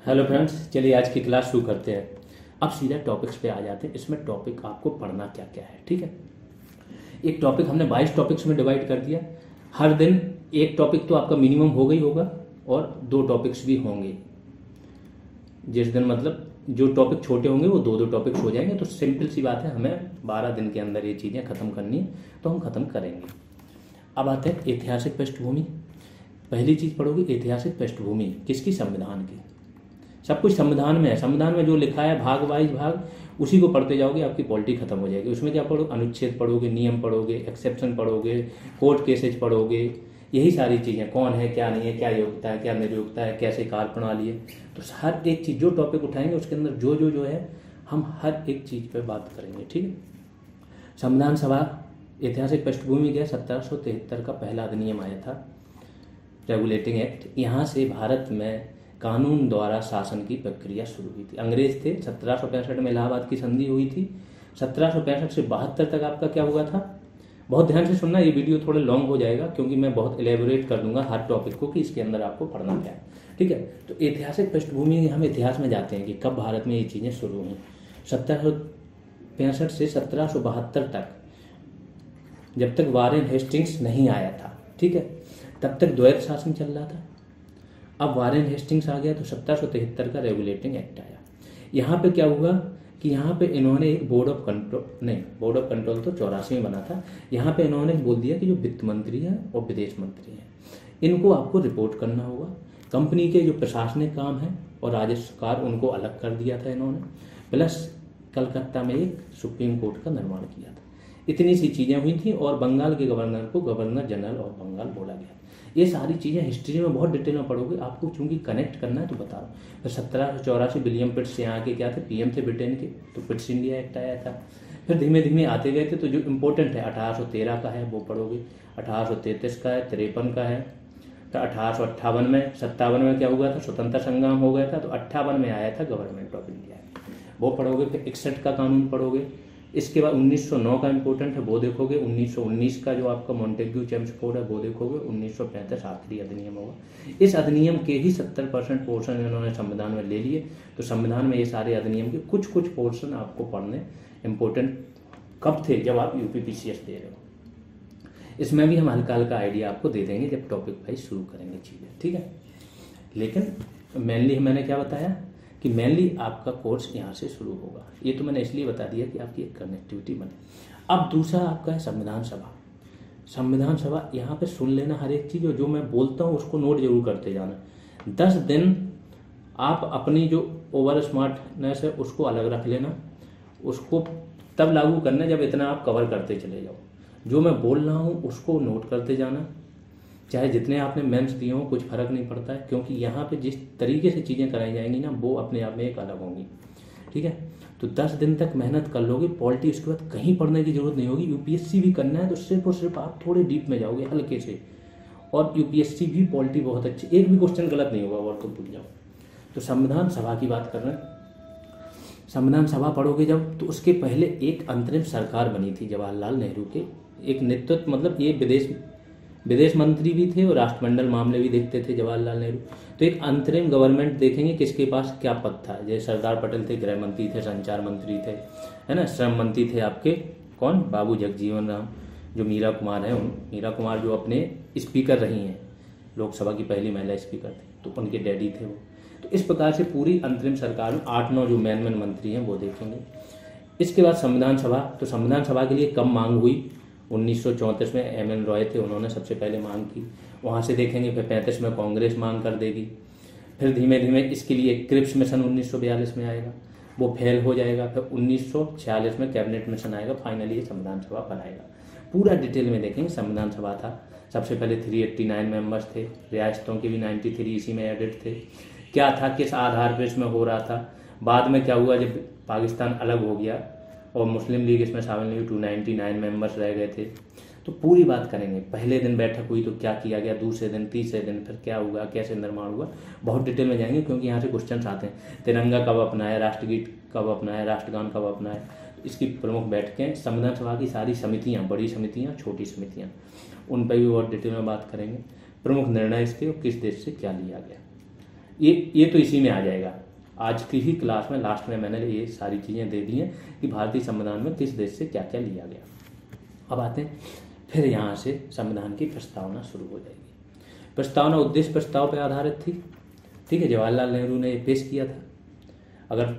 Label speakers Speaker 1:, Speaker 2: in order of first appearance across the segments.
Speaker 1: Hello friends, चलिए आज की क्लास शुरू करते हैं। अब सीधा टॉपिक्स पे आ जाते हैं। इसमें टॉपिक आपको पढ़ना क्या क्या है, ठीक है। एक टॉपिक हमने 22 टॉपिक्स में डिवाइड कर दिया। हर दिन एक टॉपिक तो आपका मिनिमम होगा ही होगा और 2 टॉपिक्स भी होंगे। जिस दिन मतलब जो टॉपिक छोटे होंगे वो 2-2 टॉपिक्स हो जाएंगे। तो सिंपल सी बात है, हमें 12 दिन के अंदर ये चीज़ें ख़त्म करनी है, तो हम ख़त्म करेंगे। अब आते हैं ऐतिहासिक पृष्ठभूमि। पहली चीज़ पढ़ोगे ऐतिहासिक पृष्ठभूमि किसकी? संविधान की। सब कुछ संविधान में है। संविधान में जो लिखा है भाग वाइज भाग, उसी को पढ़ते जाओगे, आपकी पॉलिटी खत्म हो जाएगी। उसमें क्या पढ़ोगे? अनुच्छेद पढ़ोगे, नियम पढ़ोगे, एक्सेप्शन पढ़ोगे, कोर्ट केसेज पढ़ोगे, यही सारी चीज़ें। कौन है, क्या नहीं है, क्या योग्यता है, क्या निर्योग्यता है, कैसे कार्य प्रणाली है। तो हर एक चीज़ जो टॉपिक उठाएंगे उसके अंदर जो है हम हर एक चीज़ पर बात करेंगे, ठीक है। संविधान सभा ऐतिहासिक पृष्ठभूमि क्या? 1773 का पहला अधिनियम आया था, रेगुलेटिंग एक्ट। यहाँ से भारत में कानून द्वारा शासन की प्रक्रिया शुरू हुई थी। अंग्रेज थे, 1765 में इलाहाबाद की संधि हुई थी। 1765 से 72 तक आपका क्या हुआ था? बहुत ध्यान से सुनना, ये वीडियो थोड़ा लॉन्ग हो जाएगा क्योंकि मैं बहुत एलेबोरेट कर दूंगा हर टॉपिक को कि इसके अंदर आपको पढ़ना क्या है, ठीक है। तो ऐतिहासिक पृष्ठभूमि हम इतिहास में जाते हैं कि कब भारत में ये चीज़ें शुरू हुई। 1765 से 1772 तक, जब तक वारेन हेस्टिंग्स नहीं आया था, ठीक है, तब तक द्वैत शासन चल रहा था। अब वारेन हेस्टिंग्स आ गया तो 1773 का रेगुलेटिंग एक्ट आया। यहाँ पे क्या हुआ कि यहाँ पे इन्होंने एक बोर्ड ऑफ कंट्रोल तो 84 में बना था। यहाँ पे इन्होंने बोल दिया कि जो वित्त मंत्री है और विदेश मंत्री हैं, इनको आपको रिपोर्ट करना होगा। कंपनी के जो प्रशासनिक काम है और राजस्व कार्य, उनको अलग कर दिया था इन्होंने। प्लस कलकत्ता में एक सुप्रीम कोर्ट का निर्माण किया था। इतनी सी चीज़ें हुई थी और बंगाल के गवर्नर को गवर्नर जनरल ऑफ बंगाल बोला गया। ये सारी चीज़ें हिस्ट्री में बहुत डिटेल में पढ़ोगे, आपको चूंकि कनेक्ट करना है तो बता रहा हूँ। फिर 1784 विलियम पिट्स यहाँ के क्या थे? पीएम थे ब्रिटेन के, तो पिट्स इंडिया एक्ट आया था। फिर धीमे धीमे आते गए थे, तो जो इम्पोर्टेंट है 1813 का है वो पढ़ोगे, 1833 का है, 53 का है। तो 1858 में 57 में क्या हुआ था? स्वतंत्रता संग्राम हो गया था, तो 58 में आया था गवर्नमेंट ऑफ इंडिया, वो पढ़ोगे। फिर 61 का कानून पढ़ोगे। इसके बाद 1909 का इंपॉर्टेंट है, वो देखोगे। 1919 का जो आपका मॉन्टेग्यू चेम्सफोर्ड है वो देखोगे। 1935 आखिरी अधिनियम होगा। इस अधिनियम के ही 70% पोर्शन इन्होंने संविधान में ले लिए। तो संविधान में ये सारे अधिनियम के कुछ कुछ पोर्शन आपको पढ़ने इंपॉर्टेंट कब थे? जब आप यूपीपीसीएस दे रहे हो। इसमें भी हम हल्का हल्का आइडिया आपको दे देंगे जब टॉपिक वाइज शुरू करेंगे चीज़ें, ठीक है। लेकिन मेनली मैंने क्या बताया कि मेनली आपका कोर्स यहाँ से शुरू होगा। ये तो मैंने इसलिए बता दिया कि आपकी एक कनेक्टिविटी बने। अब दूसरा आपका है संविधान सभा। संविधान सभा यहाँ पे सुन लेना हर एक चीज़, और जो मैं बोलता हूँ उसको नोट जरूर करते जाना। 10 दिन आप अपनी जो ओवर स्मार्टनेस है उसको अलग रख लेना, उसको तब लागू करना जब इतना आप कवर करते चले जाओ। जो मैं बोल रहा हूँ उसको नोट करते जाना, चाहे जितने आपने मेंस दिए हों, कुछ फर्क नहीं पड़ता है, क्योंकि यहाँ पे जिस तरीके से चीज़ें कराई जाएंगी ना, वो अपने आप में एक अलग होंगी, ठीक है। तो 10 दिन तक मेहनत कर लोगे। पॉलिटी उसके बाद कहीं पढ़ने की जरूरत नहीं होगी। यूपीएससी भी करना है तो सिर्फ और सिर्फ आप थोड़े डीप में जाओगे, हल्के से। और यूपीएससी भी पॉलिटी बहुत अच्छी, एक भी क्वेश्चन गलत नहीं होगा और तो भूल जाओ। तो संविधान सभा की बात कर रहे हैं। संविधान सभा पढ़ोगे जब, तो उसके पहले एक अंतरिम सरकार बनी थी जवाहरलाल नेहरू के एक नेतृत्व, मतलब ये विदेश मंत्री भी थे और राष्ट्रमंडल मामले भी देखते थे जवाहरलाल नेहरू। तो एक अंतरिम गवर्नमेंट देखेंगे किसके पास क्या पद था। जैसे सरदार पटेल थे, गृह मंत्री थे, संचार मंत्री थे, है ना। श्रम मंत्री थे आपके कौन? बाबू जगजीवन राम। जो मीरा कुमार है, मीरा कुमार जो अपने स्पीकर रही हैं, लोकसभा की पहली महिला स्पीकर थी, तो उनके डैडी थे वो। तो इस प्रकार से पूरी अंतरिम सरकार में 8-9 जो मेन मंत्री हैं वो देखेंगे। इसके बाद संविधान सभा। तो संविधान सभा के लिए कब मांग हुई? 1934 में एम.एन. रॉय थे, उन्होंने सबसे पहले मांग की। वहाँ से देखेंगे। फिर 35 में कांग्रेस मांग कर देगी। फिर धीमे धीमे इसके लिए क्रिप्स मिशन 1942 में आएगा, वो फेल हो जाएगा। फिर 1946 में कैबिनेट मिशन आएगा। फाइनली ये संविधान सभा बनाएगा। पूरा डिटेल में देखेंगे। संविधान सभा था, सबसे पहले 389 मेंबर्स थे, रियासतों के भी 93 इसी में एडिट थे। क्या था, किस आधार पर इसमें हो रहा था, बाद में क्या हुआ जब पाकिस्तान अलग हो गया और मुस्लिम लीग इसमें शामिल नहीं हुई, 299 मेंबर्स रह गए थे। तो पूरी बात करेंगे। पहले दिन बैठक हुई तो क्या किया गया, दूसरे दिन, तीसरे दिन फिर क्या हुआ, कैसे निर्माण हुआ, बहुत डिटेल में जाएंगे क्योंकि यहाँ से क्वेश्चन आते हैं। तिरंगा कब अपनाया, राष्ट्रगीत कब अपनाया, राष्ट्रगान कब अपनाया। इसकी प्रमुख बैठकें, संविधान सभा की सारी समितियाँ, बड़ी समितियाँ, छोटी समितियाँ, उन पर भी बहुत डिटेल में बात करेंगे। प्रमुख निर्णय इसके और किस देश से क्या लिया गया। ये तो इसी में आ जाएगा। आज की ही क्लास में लास्ट में मैंने ये सारी चीज़ें दे दी हैं कि भारतीय संविधान में किस देश से क्या क्या लिया गया। अब आते हैं, फिर यहाँ से संविधान की प्रस्तावना शुरू हो जाएगी। प्रस्तावना उद्देश्य प्रस्ताव पर आधारित थी, ठीक है। जवाहरलाल नेहरू ने ये पेश किया था। अगर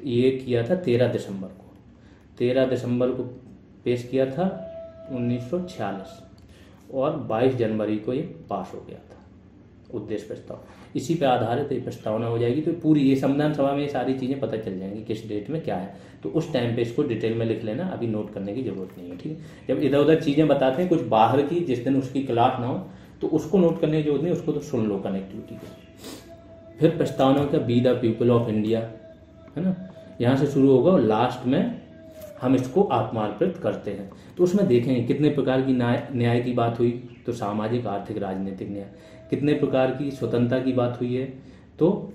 Speaker 1: ये किया था 13 दिसंबर को पेश किया था 1946 और 22 जनवरी को ये पास हो गया था उद्देश्य प्रस्ताव। इसी पे आधारित ये प्रस्तावना हो जाएगी। तो पूरी ये संविधान सभा में ये सारी चीज़ें पता चल जाएंगी किस डेट में क्या है। तो उस टाइम पे इसको डिटेल में लिख लेना, अभी नोट करने की जरूरत नहीं है, ठीक है। जब इधर उधर चीज़ें बताते हैं कुछ बाहर की, जिस दिन उसकी क्लास ना हो तो उसको नोट करने की जरूरत नहीं, उसको तो सुन लो कनेक्टिविटी को। फिर प्रस्तावना का be the people of India, है ना, यहाँ से शुरू होगा और लास्ट में हम इसको आत्मार्पित करते हैं। तो उसमें देखेंगे कितने प्रकार की न्याय की बात हुई, तो सामाजिक आर्थिक राजनीतिक न्याय। कितने प्रकार की स्वतंत्रता की बात हुई है, तो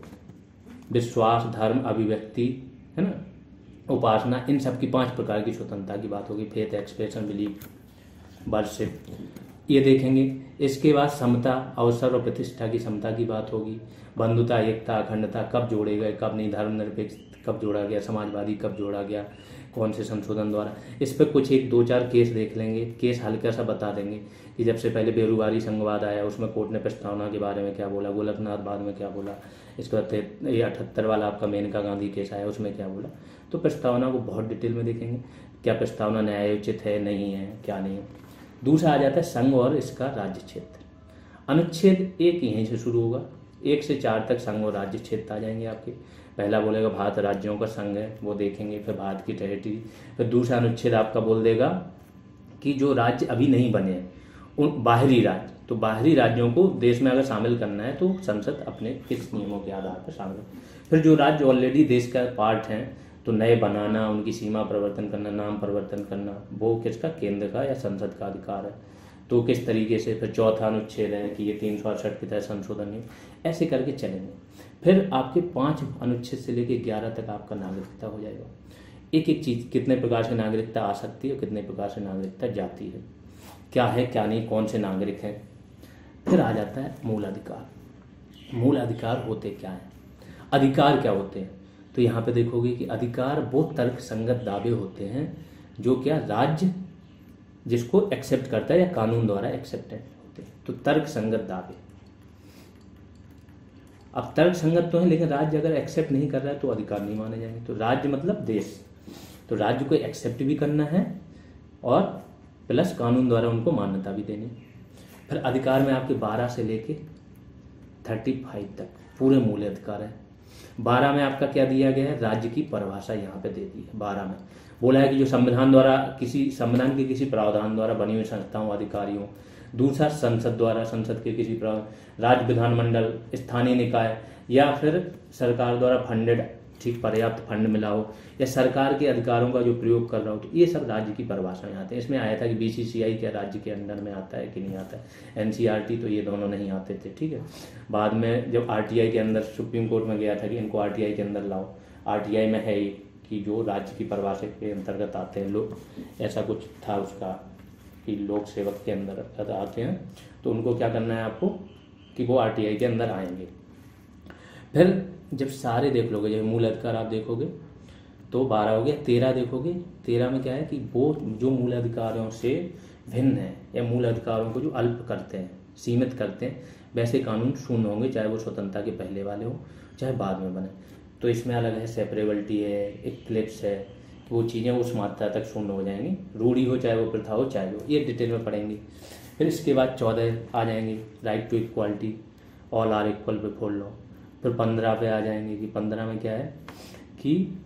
Speaker 1: विश्वास धर्म अभिव्यक्ति, है ना, उपासना, इन सब की 5 प्रकार की स्वतंत्रता की बात होगी। फेथ एक्सप्रेशन बिलीफ वर्शिप, ये देखेंगे। इसके बाद समता अवसर और प्रतिष्ठा की समता की बात होगी। बंधुता एकता अखंडता कब जोड़े गए कब नहीं, धर्मनिरपेक्ष कब जोड़ा गया, समाजवादी कब जोड़ा गया, कौन से संशोधन द्वारा। इस पर कुछ 1-2-4 केस देख लेंगे। केस हल्का सा बता देंगे कि जब से पहले बेरुवारी संघवाद आया उसमें कोर्ट ने प्रस्तावना के बारे में क्या बोला, गोलकनाथ बाद में क्या बोला, इसके बाद ये 78 वाला आपका मेनका गांधी केस आया उसमें क्या बोला। तो प्रस्तावना को बहुत डिटेल में देखेंगे, क्या प्रस्तावना न्यायोचित है नहीं है, क्या नहीं है। दूसरा आ जाता है संघ और इसका राज्य क्षेत्र। अनुच्छेद 1 यहीं से शुरू होगा, 1 से 4 तक संघ और राज्य क्षेत्र आ जाएंगे आपके। पहला बोलेगा भारत राज्यों का संघ है, वो देखेंगे। फिर भारत की टेरिटरी। फिर दूसरा अनुच्छेद आपका बोल देगा कि जो राज्य अभी नहीं बने हैं उन बाहरी राज्य, तो बाहरी राज्यों को देश में अगर शामिल करना है तो संसद अपने किस नियमों के आधार पर शामिल है। फिर जो राज्य ऑलरेडी देश का पार्ट हैं तो नए बनाना, उनकी सीमा परिवर्तन करना, नाम परिवर्तन करना, वो किसका, केंद्र का या संसद का अधिकार है, तो किस तरीके से। फिर चौथा अनुच्छेद है कि ये 368 के तहत संशोधन है। ऐसे करके चलेंगे। फिर आपके 5 अनुच्छेद से लेके 11 तक आपका नागरिकता हो जाएगा। एक एक चीज, कितने प्रकार से नागरिकता आ सकती है और कितने प्रकार से नागरिकता जाती है, क्या है क्या नहीं, कौन से नागरिक हैं। फिर आ जाता है मूल अधिकार। मूल अधिकार होते क्या हैं, अधिकार क्या होते हैं। तो यहाँ पे देखोगे कि अधिकार वो तर्क संगत दावे होते हैं जो क्या राज्य जिसको एक्सेप्ट करता है या कानून द्वारा एक्सेप्टेड होते हैं। तो तर्क संगत दावे, अब तर्क संगत तो है लेकिन राज्य अगर एक्सेप्ट नहीं कर रहा है तो अधिकार नहीं माने जाएंगे। तो राज्य मतलब देश, तो राज्य को एक्सेप्ट भी करना है और प्लस कानून द्वारा उनको मान्यता भी देनी। फिर अधिकार में आपके 12 से लेके 35 तक पूरे मूल अधिकार है। 12 में आपका क्या दिया गया है, राज्य की परिभाषा यहाँ पे दे दी है। 12 में बोला है कि जो संविधान द्वारा संविधान के किसी प्रावधान द्वारा बनी हुई संस्थाओं अधिकारियों, दूसरा संसद द्वारा, संसद के किसी राज्य विधानमंडल स्थानीय निकाय या फिर सरकार द्वारा फंडेड, ठीक, पर्याप्त फंड मिला हो या सरकार के अधिकारों का जो प्रयोग कर रहा हो, तो ये सब राज्य की परिभाषा में आते हैं। इसमें आया था कि बीसीसीआई क्या राज्य के अंडर में आता है कि नहीं आता है, एनसीईआरटी, तो ये दोनों नहीं आते थे, ठीक है। बाद में जब आरटीआई के अंदर सुप्रीम कोर्ट में गया था कि इनको आरटीआई के अंदर लाओ, आरटीआई में है कि जो राज्य की परिभाषा के अंतर्गत आते हैं लोग, ऐसा कुछ था उसका कि लोक सेवक के अंदर आते हैं, तो उनको क्या करना है आपको कि वो आरटीआई के अंदर आएंगे। फिर जब सारे देख लोगे, जब मूल अधिकार आप देखोगे तो 12 हो गया। 13 देखोगे, 13 में क्या है कि वो जो मूल अधिकारों से भिन्न है या मूल अधिकारों को जो अल्प करते हैं, सीमित करते हैं, वैसे कानून शून्य होंगे, चाहे वो स्वतंत्रता के पहले वाले हो चाहे बाद में बने। तो इसमें अलग है, सेपरेबिलिटी है, इक्लिप्स है, वो चीज़ें उस मात्रा तक शून्य हो जाएंगी। रूढ़ी हो चाहे वो प्रथा हो चाहे वो, ये डिटेल में पढ़ेंगे। फिर इसके बाद 14 आ जाएंगे, right to equality, all are equal before law. फिर 15 पे आ जाएंगे कि 15 में क्या है कि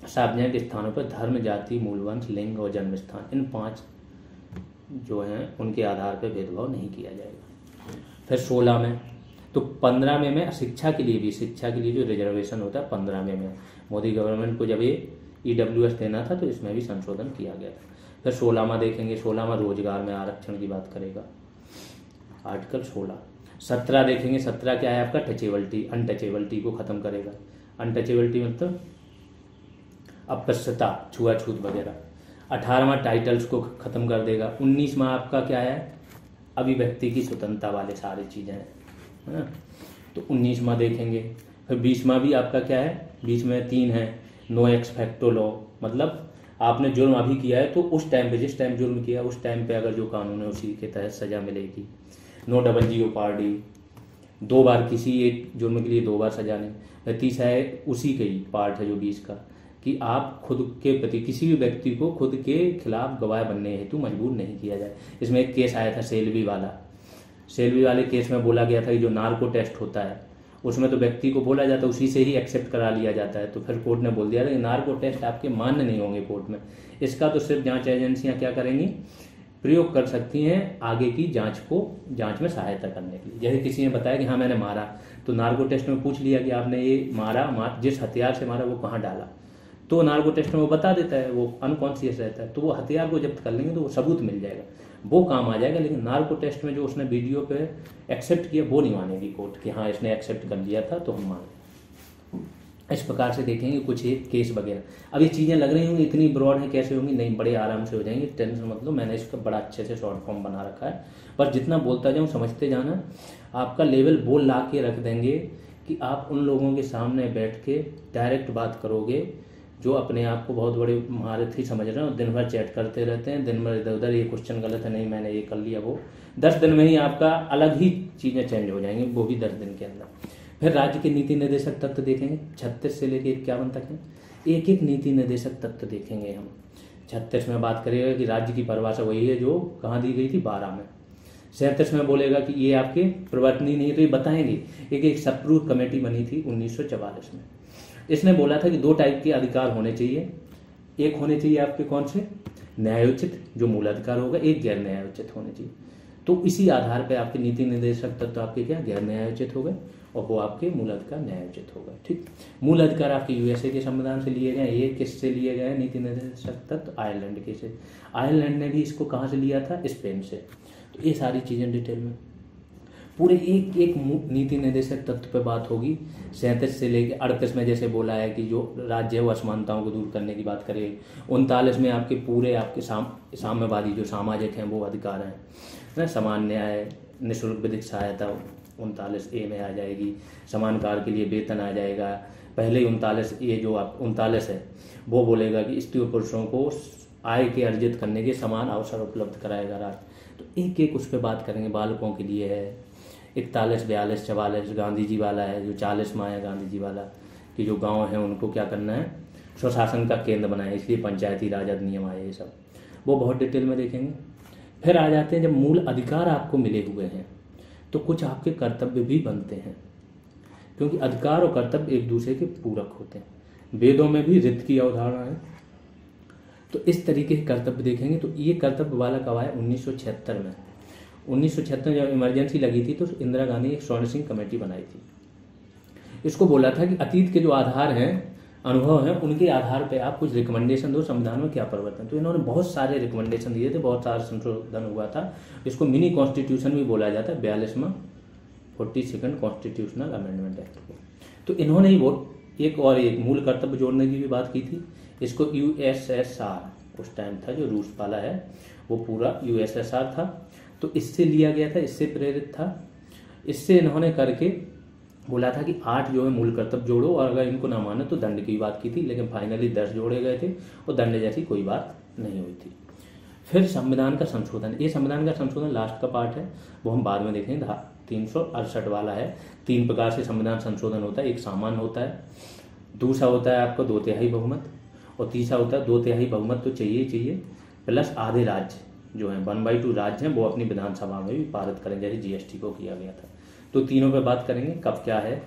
Speaker 1: सार्वजनिक स्थानों पर धर्म, जाति, मूलवंश, लिंग और जन्म स्थान, इन 5 जो हैं उनके आधार पर भेदभाव नहीं किया जाएगा। फिर 16 में, तो 15 में मैं शिक्षा के लिए जो रिजर्वेशन होता है 15 में मोदी गवर्नमेंट को जब ये EWS देना था तो इसमें भी संशोधन किया गया था। फिर 16वां देखेंगे, 16वां रोजगार में आरक्षण की बात करेगा, आर्टिकल 16। 17 देखेंगे, 17 क्या है आपका, टचेबिलिटी, अनटचेबिलिटी को खत्म करेगा। अनटचेबिलिटी मतलब अस्पृश्यता, छुआछूत वगैरह। 18वां टाइटल्स को खत्म कर देगा। 19वां आपका क्या है, अभिव्यक्ति की स्वतंत्रता वाले सारी चीजें हैं, है ना। तो 19वां देखेंगे। फिर 20वां भी आपका क्या है, 20 में 3 है, नो एक्स फैक्टो लॉ, मतलब आपने जुर्म अभी किया है तो उस टाइम पे, जिस टाइम जुर्म किया उस टाइम पे अगर जो कानून है उसी के तहत सजा मिलेगी। नो डबल जीओपार्डी, 2 बार किसी एक जुर्म के लिए 2 बार सजा नहीं। तीसरा है उसी का ही पार्ट है जो 20 का, कि आप खुद के प्रति किसी भी व्यक्ति को खुद के खिलाफ गवाह बनने हेतु मजबूर नहीं किया जाए। इसमें एक केस आया था सेल्वी वाला, सेल्वी वाले केस में बोला गया था कि जो नार्को टेस्ट होता है उसमें तो व्यक्ति को बोला जाता है, उसी से ही एक्सेप्ट करा लिया जाता है। तो फिर कोर्ट ने बोल दिया था कि नार्को टेस्ट आपके मान्य नहीं होंगे कोर्ट में, इसका तो सिर्फ जांच एजेंसियां क्या करेंगी, प्रयोग कर सकती हैं आगे की जांच में सहायता करने के लिए। जैसे किसी ने बताया कि हाँ मैंने मारा, तो नार्को टेस्ट में पूछ लिया कि आपने ये मारा, जिस हथियार से मारा वो कहाँ डाला, तो नार्को टेस्ट में वो बता देता है, वो अनकॉन्शियस रहता है, तो वो हथियार को जब्त कर लेंगे तो वो सबूत मिल जाएगा, वो काम आ जाएगा। लेकिन नार्को टेस्ट में जो उसने वीडियो पे एक्सेप्ट किया वो नहीं मानेगी कोर्ट कि हाँ इसने एक्सेप्ट कर लिया था तो हम माने। इस प्रकार से देखेंगे कुछ एक केस वगैरह। अब ये चीज़ें लग रही होंगी इतनी ब्रॉड है, कैसे होंगी, नहीं बड़े आराम से हो जाएंगे, टेंशन मतलब मैंने इसका बड़ा अच्छे से शॉर्ट फॉर्म बना रखा है। पर जितना बोलता जाऊँ समझते जाना, आपका लेवल बोल ला के रख देंगे कि आप उन लोगों के सामने बैठ के डायरेक्ट बात करोगे जो अपने आप को बहुत बड़े महारत ही समझ रहे हैं और दिन भर चैट करते रहते हैं, दिन भर इधर उधर ये क्वेश्चन गलत है, नहीं मैंने ये कर लिया, वो 10 दिन में ही आपका अलग ही चीज़ें चेंज हो जाएंगी, वो भी 10 दिन के अंदर। फिर राज्य के नीति निर्देशक तत्व देखेंगे 36 से लेकर 51 तक है, एक एक नीति निर्देशक तत्व देखेंगे हम। 36 में बात करेगा कि राज्य की परिभाषा वही है जो कहाँ दी गई थी 12 में। 37 में बोलेगा कि ये आपके प्रवर्तनीय नहीं है, तो ये बताएंगे। एक सप्रूव कमेटी बनी थी 1944 में, इसने बोला था कि 2 टाइप के अधिकार होने चाहिए, एक होने चाहिए आपके कौन से, न्यायोचित जो मूल अधिकार होगा, एक गैर न्यायोचित होने चाहिए। तो इसी आधार पर आपके नीति निर्देशक तत्व आपके क्या गैर न्यायोचित हो गए और वो आपके मूल अधिकार न्यायोचित हो गए। ठीक, मूल अधिकार आपके यूएसए के संविधान से लिए गए, ये किससे लिए गए नीति निर्देशक तत्व, आयरलैंड के से। आयरलैंड ने भी इसको कहाँ से लिया था, स्पेन से। तो ये सारी चीज़ें डिटेल में पूरे एक एक नीति निर्देशक तत्व पे बात होगी। 37 से लेकर 38 में जैसे बोला है कि जो राज्य है वो असमानताओं को दूर करने की बात करे। 39 में आपके पूरे आपके साम्यवादी जो सामाजिक हैं वो अधिकार हैं, समान न्याय, निःशुल्क विधिक सहायता 39A में आ जाएगी, समान कार्य के लिए वेतन आ जाएगा। पहले 39A जो आप 39 है वो बोलेगा कि स्त्री और पुरुषों को आय के अर्जित करने के समान अवसर उपलब्ध कराएगा राज्य। तो एक एक उस पर बात करेंगे। बालकों के लिए है 41, 42, 44 गांधी जी वाला है, जो 40वां है गांधी जी वाला कि जो गांव है उनको क्या करना है, स्वशासन का केंद्र बनाए, इसलिए पंचायती राज अधिनियम आए, ये सब वो बहुत डिटेल में देखेंगे। फिर आ जाते हैं जब मूल अधिकार आपको मिले हुए हैं तो कुछ आपके कर्तव्य भी बनते हैं, क्योंकि अधिकार और कर्तव्य एक दूसरे के पूरक होते हैं। वेदों में भी रित की अवधारणा है, तो इस तरीके के कर्तव्य देखेंगे। तो ये कर्तव्य वाला कब आया, 1976 में। 1976 जब इमरजेंसी लगी थी तो इंदिरा गांधी एक स्वर्ण सिंह कमेटी बनाई थी। इसको बोला था कि अतीत के जो आधार हैं, अनुभव हैं, उनके आधार पे आप कुछ रिकमेंडेशन दो, संविधान में क्या परिवर्तन। तो इन्होंने बहुत सारे रिकमेंडेशन दिए थे, बहुत सारा संशोधन हुआ था। इसको मिनी कॉन्स्टिट्यूशन भी बोला जाता है, 42वां 42nd कॉन्स्टिट्यूशनल अमेंडमेंट एक्ट को। तो इन्होंने ही वो एक मूल कर्तव्य जोड़ने की भी बात की थी। इसको USSR उस टाइम था जो रूस वाला है, वो पूरा USSR था, तो इससे लिया गया था, इससे प्रेरित था। इससे इन्होंने करके बोला था कि 8 जो है मूल कर्तव्य जोड़ो और अगर इनको ना माने तो दंड की बात की थी, लेकिन फाइनली 10 जोड़े गए थे और दंड जैसी कोई बात नहीं हुई थी। फिर संविधान का संशोधन, ये संविधान का संशोधन लास्ट का पार्ट है, वो हम बाद में देखेंगे। 368 वाला है। 3 प्रकार से संविधान संशोधन होता है, एक सामान्य होता है, दूसरा होता है आपका 2/3 बहुमत, और तीसरा होता है 2/3 बहुमत तो चाहिए प्लस आधे राज्य जो है 1/2 राज्य हैं वो अपनी विधानसभा में भी पारित करें, जैसे GST को किया गया था। तो तीनों पे बात करेंगे, कब क्या है,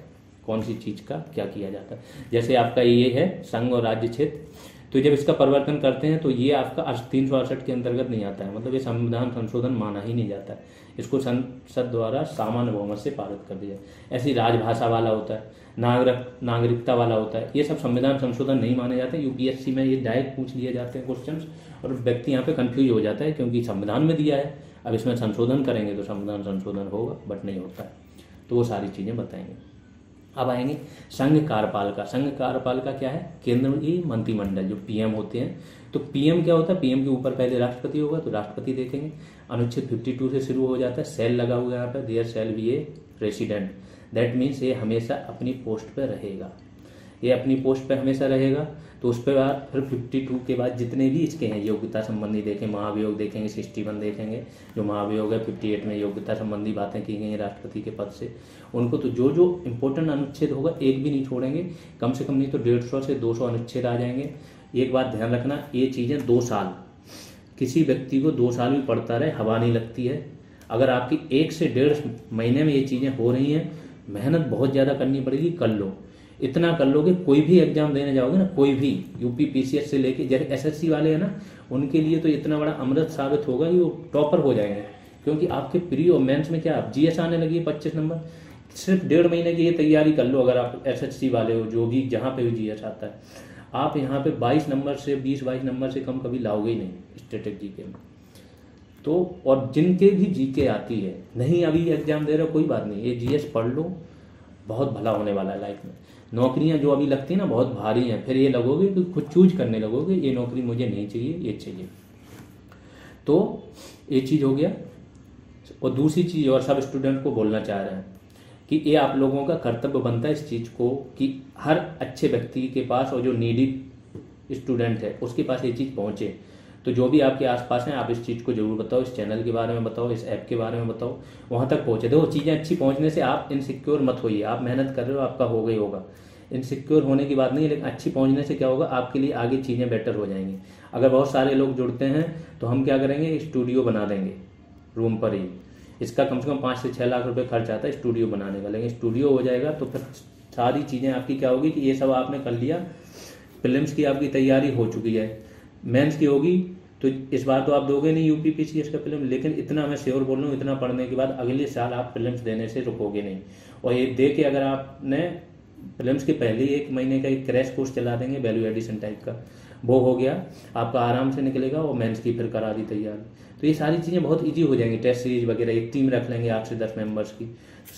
Speaker 1: कौन सी चीज़ का क्या किया जाता है। जैसे आपका ये है संघ और राज्य क्षेत्र, तो जब इसका परिवर्तन करते हैं तो ये आपका 368 के अंतर्गत नहीं आता है, मतलब ये संविधान संशोधन माना ही नहीं जाता है। इसको संसद द्वारा सामान्य बहुमत से पारित कर दिया। ऐसी राजभाषा वाला होता है, नागरिकता वाला होता है, ये सब संविधान संशोधन नहीं माने जाते। UPSC में ये डायरेक्ट पूछ लिए जाते हैं क्वेश्चन और व्यक्ति यहाँ पे कंफ्यूज हो जाता है, क्योंकि संविधान में दिया है, अब इसमें संशोधन करेंगे तो संविधान संशोधन होगा, बट नहीं होता है। तो वो सारी चीज़ें बताएंगे। अब आएंगे संघ कार्यपालिका। संघ कार्यपालिका क्या है, केंद्र की मंत्रिमंडल जो PM होते हैं। तो PM क्या होता है, PM के ऊपर पहले राष्ट्रपति होगा, तो राष्ट्रपति देखेंगे। अनुच्छेद 52 से शुरू हो जाता है, सेल लगा हुआ है यहाँ पर, there shall be a president, that means ये हमेशा अपनी पोस्ट पर रहेगा, ये अपनी पोस्ट पर हमेशा रहेगा। तो उस पर बाद फिर 52 के बाद जितने भी इसके हैं योग्यता संबंधी देखें, महाभियोग देखेंगे, 61 देखेंगे जो महाभियोग है, 58 में योग्यता संबंधी बातें की गई हैं राष्ट्रपति के पद से, उनको तो जो जो इम्पोर्टेंट अनुच्छेद होगा एक भी नहीं छोड़ेंगे, कम से कम नहीं तो 150 से 200 अनुच्छेद आ जाएंगे। एक बात ध्यान रखना, ये चीज़ें 2 साल, किसी व्यक्ति को 2 साल भी पढ़ता रहे हवा नहीं लगती है। अगर आपकी 1 से 1.5 महीने में ये चीज़ें हो रही हैं, मेहनत बहुत ज़्यादा करनी पड़ेगी, कर लो, इतना कर लोगे कोई भी एग्जाम देने जाओगे ना, कोई भी यूपी पीसीएस से लेके जैसे एसएससी वाले हैं ना, उनके लिए तो इतना बड़ा अमृत साबित होगा कि वो टॉपर हो जाएंगे। क्योंकि आपके प्री और मेंस में क्या जीएस आने लगी है 25 नंबर, सिर्फ 1.5 महीने की ये तैयारी कर लो। अगर आप एसएससी वाले हो, जो भी जहाँ पे भी जीएस आता है, आप यहाँ पे 22 नंबर से 20-22 नंबर से कम कभी लाओगे ही नहीं स्टैटिक जीके में। तो और जिनके भी जीके आती है, नहीं अभी एग्जाम दे रहे हो कोई बात नहीं, ये जीएस पढ़ लो, बहुत भला होने वाला है लाइफ में। नौकरियां जो अभी लगती है ना बहुत भारी हैं, फिर ये लगोगे कि खुद चूज करने लगोगे, ये नौकरी मुझे नहीं चाहिए, ये चाहिए। तो ये चीज़ हो गया। और दूसरी चीज़ और सब स्टूडेंट को बोलना चाह रहे हैं कि ये आप लोगों का कर्तव्य बनता है इस चीज़ को कि हर अच्छे व्यक्ति के पास और जो नीडी स्टूडेंट है उसके पास ये चीज़ पहुँचे। तो जो भी आपके आसपास हैं आप इस चीज़ को जरूर बताओ, इस चैनल के बारे में बताओ, इस ऐप के बारे में बताओ, वहाँ तक पहुँचे। देखो चीज़ें अच्छी पहुँचने से आप इनसिक्योर मत होइए, आप मेहनत कर रहे हो, आपका हो गई होगा, इनसिक्योर होने की बात नहीं है। लेकिन अच्छी पहुँचने से क्या होगा, आपके लिए आगे चीज़ें बेटर हो जाएंगी। अगर बहुत सारे लोग जुड़ते हैं तो हम क्या करेंगे, स्टूडियो बना देंगे रूम पर ही। इसका कम से कम 5 से 6 लाख रुपए खर्च आता है स्टूडियो बनाने का। लेकिन स्टूडियो हो जाएगा तो फिर सारी चीज़ें आपकी क्या होगी कि ये सब आपने कर लिया, प्रीलिम्स की आपकी तैयारी हो चुकी है, मेंस की होगी तो इस बार तो आप दोगे नहीं यूपी पीसीएस का प्रीलिम्स। लेकिन इतना मैं श्योर बोल रहा हूँ, इतना पढ़ने के बाद अगले साल आप प्रीलिम्स देने से रुकोगे नहीं। और ये दे के अगर आपने प्रीलिम्स के पहले 1 महीने का एक क्रैश कोर्स चला देंगे वैल्यू एडिशन टाइप का, वो हो गया आपका आराम से निकलेगा। और मेंस की फिर करा दी तैयारी, तो ये सारी चीज़ें बहुत इजी हो जाएंगी। टेस्ट सीरीज वगैरह एक टीम रख लेंगे 8 से 10 मेंबर्स की,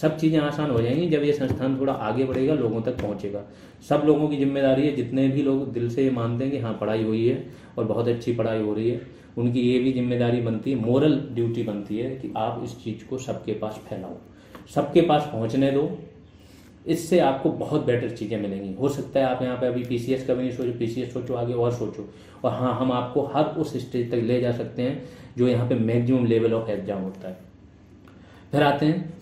Speaker 1: सब चीज़ें आसान हो जाएंगी। जब ये संस्थान थोड़ा आगे बढ़ेगा, लोगों तक पहुंचेगा, सब लोगों की जिम्मेदारी है। जितने भी लोग दिल से ये मानते हैं कि हाँ पढ़ाई हुई है और बहुत अच्छी पढ़ाई हो रही है, उनकी ये भी जिम्मेदारी बनती है, मोरल ड्यूटी बनती है कि आप इस चीज़ को सबके पास फैलाओ, सबके पास पहुँचने दो। इससे आपको बहुत बेटर चीज़ें मिलेंगी। हो सकता है आप यहाँ पे अभी पीसीएस का भी नहीं सोचो, पीसीएस सोचो, आगे और सोचो। और हाँ, हम आपको हर उस स्टेज तक ले जा सकते हैं जो यहाँ पे मैक्सिमम लेवल ऑफ एग्जाम होता है। फिर आते हैं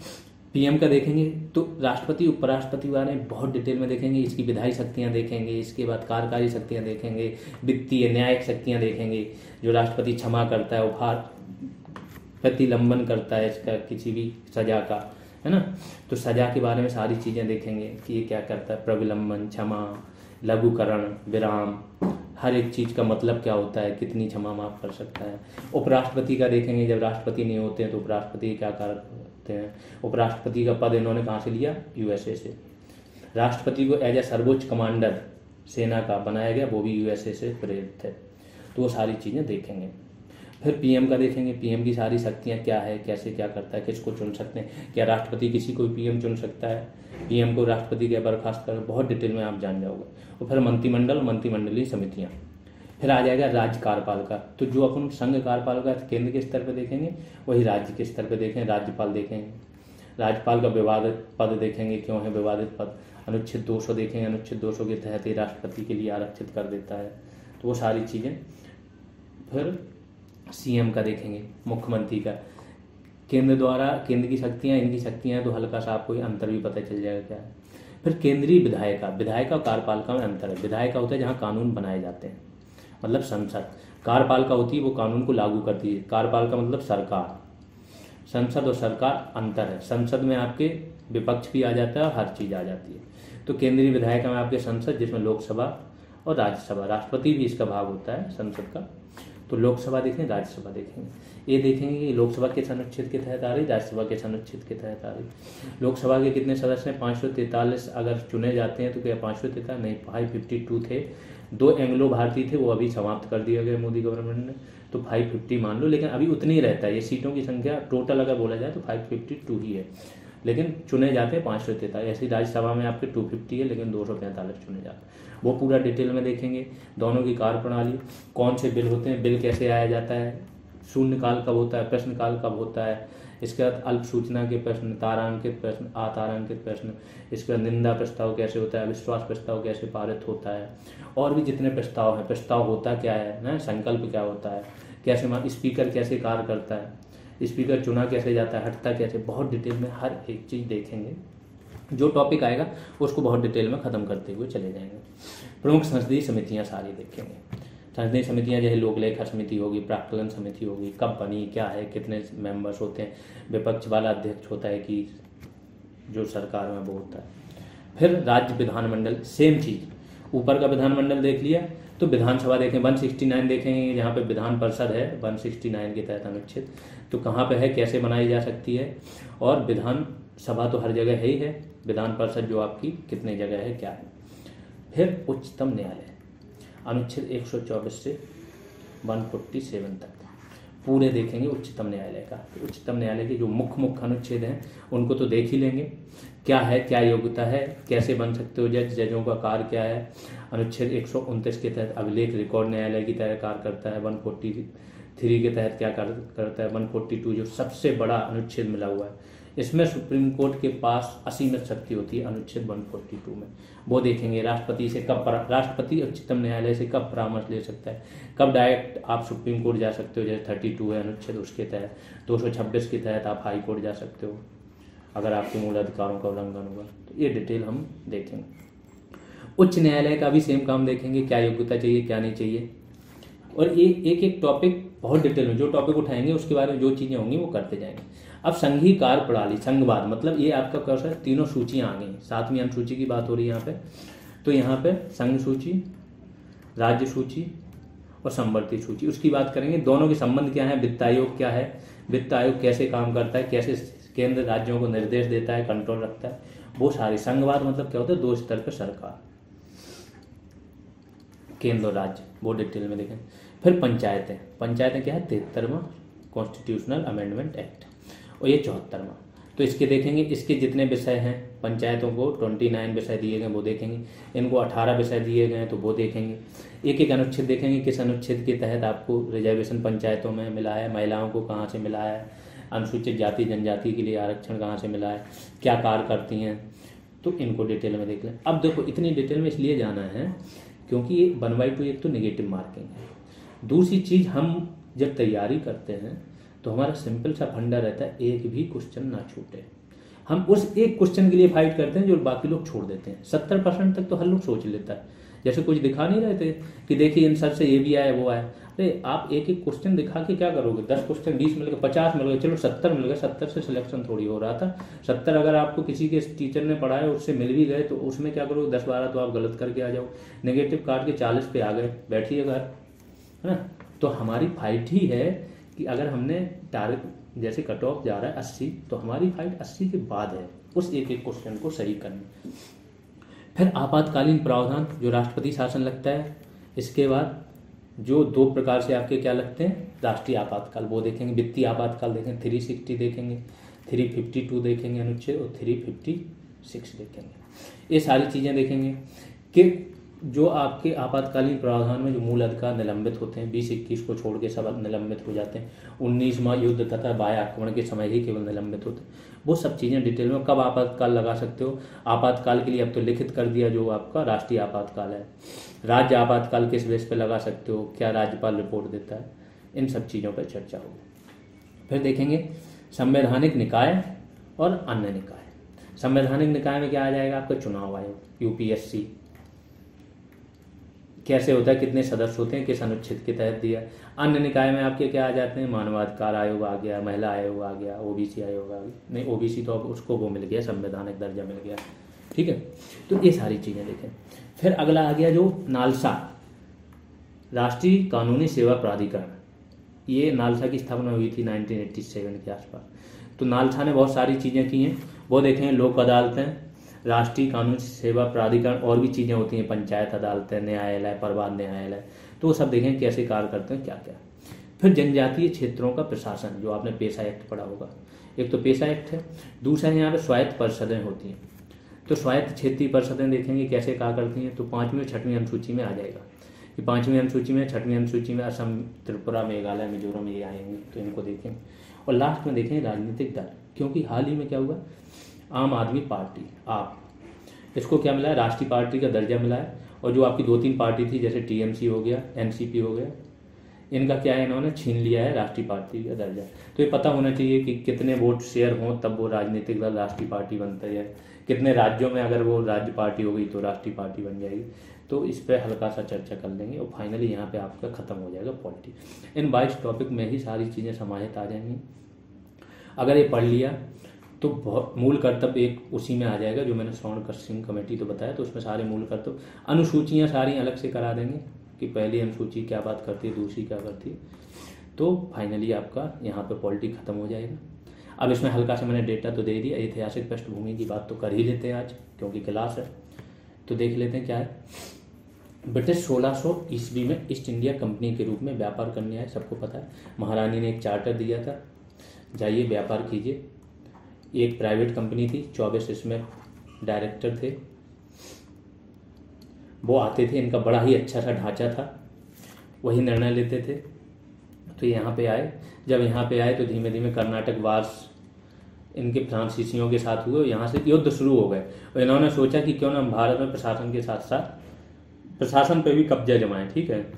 Speaker 1: पीएम का देखेंगे तो राष्ट्रपति उपराष्ट्रपति बारे में बहुत डिटेल में देखेंगे। इसकी विधायी शक्तियाँ देखेंगे, इसके बाद कार्यकारी शक्तियाँ देखेंगे, वित्तीय न्यायिक शक्तियाँ देखेंगे। जो राष्ट्रपति क्षमा करता है, उपहार प्रतिलंबन करता है इसका किसी भी सजा का, है ना। तो सजा के बारे में सारी चीज़ें देखेंगे कि ये क्या करता है, प्रविलंबन, क्षमा, लघुकरण, विराम, हर एक चीज़ का मतलब क्या होता है, कितनी क्षमा माफ कर सकता है। उपराष्ट्रपति का देखेंगे, जब राष्ट्रपति नहीं होते हैं तो उपराष्ट्रपति क्या करते हैं। उपराष्ट्रपति का पद इन्होंने कहाँ से लिया, यूएसए से। राष्ट्रपति को एज ए सर्वोच्च कमांडर सेना का बनाया गया, वो भी यूएसए से प्रेरित थे। तो वो सारी चीज़ें देखेंगे। फिर पीएम का देखेंगे, पीएम की सारी शक्तियाँ क्या है, कैसे क्या करता है, किसको चुन सकते हैं, क्या राष्ट्रपति किसी को पीएम चुन सकता है, पीएम को राष्ट्रपति क्या बर्खास्त कर, बहुत डिटेल में आप जान जाओगे। और फिर मंत्रिमंडल, मंत्रिमंडलीय समितियाँ। फिर आ जाएगा राज्य कार्यपालिका। तो जो अपन संघ कार्यपालिका केंद्र के स्तर पर देखेंगे, वही राज्य के स्तर पर देखेंगे, राज्यपाल देखेंगे। राज्यपाल का विवादित पद देखेंगे, क्यों है विवादित पद। अनुच्छेद 200 देखेंगे, अनुच्छेद 200 के तहत ही राष्ट्रपति के लिए आरक्षित कर देता है। तो वो सारी चीज़ें। फिर सीएम का देखेंगे, मुख्यमंत्री का, केंद्र द्वारा, केंद्र की शक्तियाँ, इनकी शक्तियाँ, तो हल्का सा आपको अंतर भी पता चल जाएगा क्या है। फिर केंद्रीय विधायिका, विधायिका और कार्यपालिका में अंतर है। विधायिका होता है जहाँ कानून बनाए जाते हैं, मतलब संसद। कार्यपालिका होती है वो कानून को लागू करती है। कार्यपालिका मतलब सरकार। संसद और सरकार अंतर है। संसद में आपके विपक्ष भी आ जाता है और हर चीज़ आ जाती है। तो केंद्रीय विधायिका में आपके संसद, जिसमें लोकसभा और राज्यसभा, राष्ट्रपति भी इसका भाग होता है संसद का। तो लोकसभा देखेंगे, राज्यसभा देखेंगे। ये देखेंगे कि लोकसभा के अनुच्छेद के तहत आ रही, राज्यसभा के अनुच्छेद के तहत आ रही। लोकसभा के कितने सदस्य हैं, 543 अगर चुने जाते हैं तो क्या 543 नहीं, 552 थे। 2 एंग्लो भारतीय थे, वो अभी समाप्त कर दिया गया मोदी गवर्नमेंट ने, तो 550 मान लो। लेकिन अभी उतनी ही रहता है, ये सीटों की संख्या टोटल अगर बोला जाए तो 552 ही है, लेकिन चुने जाते हैं 543। ऐसी राज्यसभा में आपके 250 है, लेकिन 245 चुने जाते हैं। वो पूरा डिटेल में देखेंगे। दोनों की कार्यप्रणाली, कौन से बिल होते हैं, बिल कैसे आया जाता है, शून्यकाल कब होता है, प्रश्नकाल कब होता है, इसके बाद अल्प सूचना के प्रश्न, तारांकित प्रश्न, अतारांकित प्रश्न, इसके बाद निंदा प्रस्ताव कैसे होता है, अविश्वास प्रस्ताव कैसे पारित होता है, और भी जितने प्रस्ताव हैं, प्रस्ताव होता क्या है ना, संकल्प क्या होता है, कैसे स्पीकर कैसे कार्य करता है, स्पीकर चुना कैसे जाता है, हटता कैसे, बहुत डिटेल में हर एक चीज़ देखेंगे। जो टॉपिक आएगा उसको बहुत डिटेल में ख़त्म करते हुए चले जाएंगे। प्रमुख संसदीय समितियाँ सारी देखेंगे। संसदीय समितियाँ जैसे लोक लेखा समिति होगी, प्राक्कलन समिति होगी, कब बनी, क्या है, कितने मेंबर्स होते हैं, विपक्ष वाला अध्यक्ष होता है कि जो सरकार में वो होता है। फिर राज्य विधानमंडल, सेम चीज़, ऊपर का विधानमंडल देख लिया तो विधानसभा देखें, 169 देखेंगे, जहाँ पे विधान परिषद है 169 के तहत अनुच्छेद, तो कहाँ पे है, कैसे बनाई जा सकती है, और विधानसभा तो हर जगह है ही है, विधान परिषद जो आपकी कितने जगह है, क्या है। फिर उच्चतम न्यायालय, अनुच्छेद 124 से 147 तक पूरे देखेंगे उच्चतम न्यायालय का। तो उच्चतम न्यायालय के जो मुख्य अनुच्छेद हैं उनको तो देख ही लेंगे, क्या है, क्या योग्यता है, कैसे बन सकते हो जज, जजों का कार्य क्या है। अनुच्छेद 129 के तहत अभिलेख रिकॉर्ड न्यायालय की तरह कार्य करता है। 143 के तहत क्या कार्य करता है। 142 जो सबसे बड़ा अनुच्छेद मिला हुआ है, इसमें सुप्रीम कोर्ट के पास असीमित शक्ति होती है अनुच्छेद 142 में, वो देखेंगे। राष्ट्रपति से कब राष्ट्रपति उच्चतम न्यायालय से कब परामर्श ले सकता है, कब डायरेक्ट आप सुप्रीम कोर्ट जा सकते हो, जैसे 32 है अनुच्छेद उसके तहत। 226 के तहत आप हाई कोर्ट जा सकते हो अगर आपके मूल अधिकारों का उल्लंघन होगा। तो ये डिटेल हम देखेंगे। उच्च न्यायालय का भी सेम काम देखेंगे, क्या योग्यता चाहिए, क्या नहीं चाहिए। और ये एक एक टॉपिक बहुत डिटेल में, जो टॉपिक उठाएंगे उसके बारे में जो चीज़ें होंगी वो करते जाएंगे। अब संघीय कार्य प्रणाली, संघवाद, मतलब ये आपका कौशल है, तीनों सूचियाँ आ गई। 7वीं अनुसूची की बात हो रही है यहाँ पे, तो यहाँ पे संघ सूची, राज्य सूची और संवर्ती सूची, उसकी बात करेंगे। दोनों के संबंध क्या है, वित्त आयोग क्या है, वित्त आयोग कैसे काम करता है, कैसे केंद्र राज्यों को निर्देश देता है, कंट्रोल रखता है, वो सारी। संघवाद मतलब क्या होता है, 2 स्तर पर सरकार, केंद्र और राज्य, वो डिटेल में देखें। फिर पंचायतें, पंचायतें क्या है, 73वां कॉन्स्टिट्यूशनल अमेंडमेंट एक्ट, और ये 74वां। तो इसके देखेंगे, इसके जितने विषय हैं, पंचायतों को 29 विषय दिए गए वो देखेंगे, इनको 18 विषय दिए गए हैं तो वो देखेंगे। एक एक अनुच्छेद देखेंगे, किस अनुच्छेद के तहत आपको रिजर्वेशन पंचायतों में मिला है, महिलाओं को कहाँ से मिला है, अनुसूचित जाति जनजाति के लिए आरक्षण कहाँ से मिला है, क्या कार्य करती हैं, तो इनको डिटेल में देख लें। अब देखो इतनी डिटेल में इसलिए जाना है क्योंकि ये 1/2 एक तो नेगेटिव मार्किंग है। दूसरी चीज़, हम जब तैयारी करते हैं तो हमारा सिंपल सा फंडा रहता है, एक भी क्वेश्चन ना छूटे। हम उस एक क्वेश्चन के लिए फाइट करते हैं जो बाकी लोग छोड़ देते हैं। 70% तक तो हर लोग सोच लेता है, जैसे कुछ दिखा नहीं रहे थे कि देखिए इन सर से ये भी आया वो आया। अरे आप एक एक क्वेश्चन दिखा के क्या करोगे, 10 क्वेश्चन 20 मिल गए, 50 मिल गए, चलो 70 मिल गए, 70 से सिलेक्शन थोड़ी हो रहा था। 70 अगर आपको किसी के टीचर ने पढ़ाया उससे मिल भी गए तो उसमें क्या करोगे, 10-12 तो आप गलत करके आ जाओ, नेगेटिव काट के 40 पे आ गए, बैठिए घर, है ना। तो हमारी फाइट ही है कि अगर हमने टारगेट, जैसे कट ऑफ जा रहा है 80, तो हमारी फाइट 80 के बाद है उस एक एक क्वेश्चन को सही करने। फिर आपातकालीन प्रावधान, जो राष्ट्रपति शासन लगता है, इसके बाद जो 2 प्रकार से आपके क्या लगते हैं, राष्ट्रीय आपातकाल, वो देखेंगे। वित्तीय आपातकाल देखेंगे, 360 देखेंगे, 352 देखेंगे अनुच्छेद, और 356 देखेंगे। ये सारी चीज़ें देखेंगे कि जो आपके आपातकालीन प्रावधान में जो मूल अधिकार निलंबित होते हैं, 20-21 को छोड़ के सब निलंबित हो जाते हैं। 19वां युद्ध तथा बाह्य आक्रमण के समय ही केवल निलंबित होते हैं। वो सब चीज़ें डिटेल में, कब आपातकाल लगा सकते हो, आपातकाल के लिए अब तो लिखित कर दिया जो आपका राष्ट्रीय आपातकाल है। राज्य आपातकाल किस बेस पे लगा सकते हो, क्या राज्यपाल रिपोर्ट देता है, इन सब चीज़ों पर चर्चा होगी। फिर देखेंगे संवैधानिक निकाय और अन्य निकाय। संवैधानिक निकाय में क्या आ जाएगा, आपका चुनाव आयोग, यूपीएससी कैसे होता है, कितने सदस्य होते हैं, किस अनुच्छेद के तहत दिया। अन्य निकाय में आपके क्या आ जाते हैं, मानवाधिकार आयोग आ गया, महिला आयोग आ गया, ओबीसी आयोग आ गया, नहीं ओबीसी तो अब उसको वो मिल गया, संवैधानिक दर्जा मिल गया, ठीक है। तो ये सारी चीज़ें देखें। फिर अगला आ गया जो नालसा, राष्ट्रीय कानूनी सेवा प्राधिकरण। ये नालसा की स्थापना हुई थी 1987 के आसपास। तो नालसा ने बहुत सारी चीज़ें की हैं, वो देखें। लोक अदालतें, राष्ट्रीय कानूनी सेवा प्राधिकरण, और भी चीज़ें होती हैं, पंचायत अदालतें, न्यायालय, परिवार न्यायालय, तो वो सब देखें कैसे कार्य करते हैं, क्या क्या। फिर जनजातीय क्षेत्रों का प्रशासन, जो आपने पेशा एक्ट पढ़ा होगा, एक तो पेशा एक्ट है, दूसरा यहाँ पे स्वायत्त परिषदें होती हैं। तो स्वायत्त क्षेत्रीय परिषदें देखेंगे कैसे कार्य करती हैं। तो 5वीं और 6वीं अनुसूची में आ जाएगा कि 5वीं अनुसूची में, 6वीं अनुसूची में असम, त्रिपुरा, मेघालय, मिजोरम ये आएंगे, तो इनको देखें। और लास्ट में देखें राजनीतिक दल, क्योंकि हाल ही में क्या हुआ, आम आदमी पार्टी आप, इसको क्या मिला है, राष्ट्रीय पार्टी का दर्जा मिला है। और जो आपकी 2-3 पार्टी थी जैसे टीएमसी हो गया, एनसीपी हो गया, इनका क्या है, इन्होंने छीन लिया है राष्ट्रीय पार्टी का दर्जा। तो ये पता होना चाहिए कि कितने वोट शेयर हों तब वो राजनीतिक दल राष्ट्रीय पार्टी बनता है, कितने राज्यों में अगर वो राज्य पार्टी हो गई तो राष्ट्रीय पार्टी बन जाएगी। तो इस पर हल्का सा चर्चा कर लेंगे और फाइनली यहाँ पे आपका खत्म हो जाएगा पॉलिटी। इन 22 टॉपिक में ही सारी चीज़ें समाहित आ जाएंगी। अगर ये पढ़ लिया तो बहुत मूल कर्तव्य एक उसी में आ जाएगा जो मैंने श्रवण सिंह कमेटी तो बताया, तो उसमें सारे मूल कर्तव्य, अनुसूचियाँ सारी अलग से करा देंगे कि पहली अनुसूची क्या बात करती है, दूसरी क्या करती है। तो फाइनली आपका यहाँ पे पॉलिटी खत्म हो जाएगा। अब इसमें हल्का सा मैंने डेटा तो दे दिया, ऐतिहासिक पृष्ठभूमि की बात तो कर ही लेते हैं आज क्योंकि क्लास है। तो देख लेते हैं क्या है। ब्रिटिश 1600 ईस्वी में ईस्ट इंडिया कंपनी के रूप में व्यापार करने आए, सबको पता है। महारानी ने एक चार्टर दिया था, जाइए व्यापार कीजिए। एक प्राइवेट कंपनी थी, 24 इसमें डायरेक्टर थे, वो आते थे, इनका बड़ा ही अच्छा सा ढांचा था, वही निर्णय लेते थे। तो यहाँ पे आए, जब यहाँ पे आए तो धीमे धीमे कर्नाटक वार्स इनके फ्रांसीसियों के साथ हुए, यहाँ से युद्ध शुरू हो गए। और इन्होंने सोचा कि क्यों ना भारत में प्रशासन के साथ साथ प्रशासन पे भी कब्जा जमाएं, ठीक है,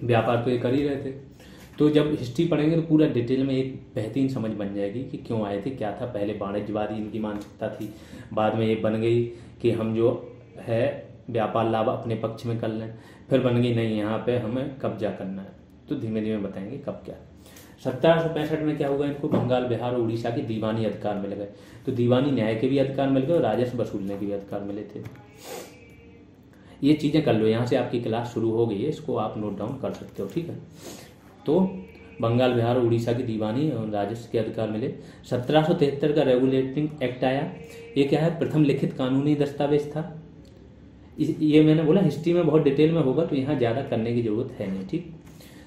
Speaker 1: व्यापार तो ये कर ही रहे थे। तो जब हिस्ट्री पढ़ेंगे तो पूरा डिटेल में एक बेहतरीन समझ बन जाएगी कि क्यों आए थे, क्या था। पहले वाणिज्यवादी इनकी मानसिकता थी, बाद में ये बन गई कि हम जो है व्यापार लाभ अपने पक्ष में कर लें, फिर बन गई नहीं यहाँ पे हमें कब्जा करना है। तो धीमे धीमे बताएंगे कब क्या। 1765 में क्या हुआ, इनको बंगाल, बिहार और उड़ीसा के दीवानी अधिकार मिल गए। तो दीवानी न्याय के भी अधिकार मिल गए और राजस्व वसूलने के भी अधिकार मिले थे। ये चीज़ें कर लो, यहाँ से आपकी क्लास शुरू हो गई है, इसको आप नोट डाउन कर सकते हो, ठीक है। तो बंगाल, बिहार और उड़ीसा की दीवानी और राजस्व के अधिकार मिले। 1773 का रेगुलेटिंग एक्ट आया। ये क्या है, प्रथम लिखित कानूनी दस्तावेज था। ये मैंने बोला हिस्ट्री में बहुत डिटेल में होगा तो यहाँ ज़्यादा करने की जरूरत है नहीं, ठीक।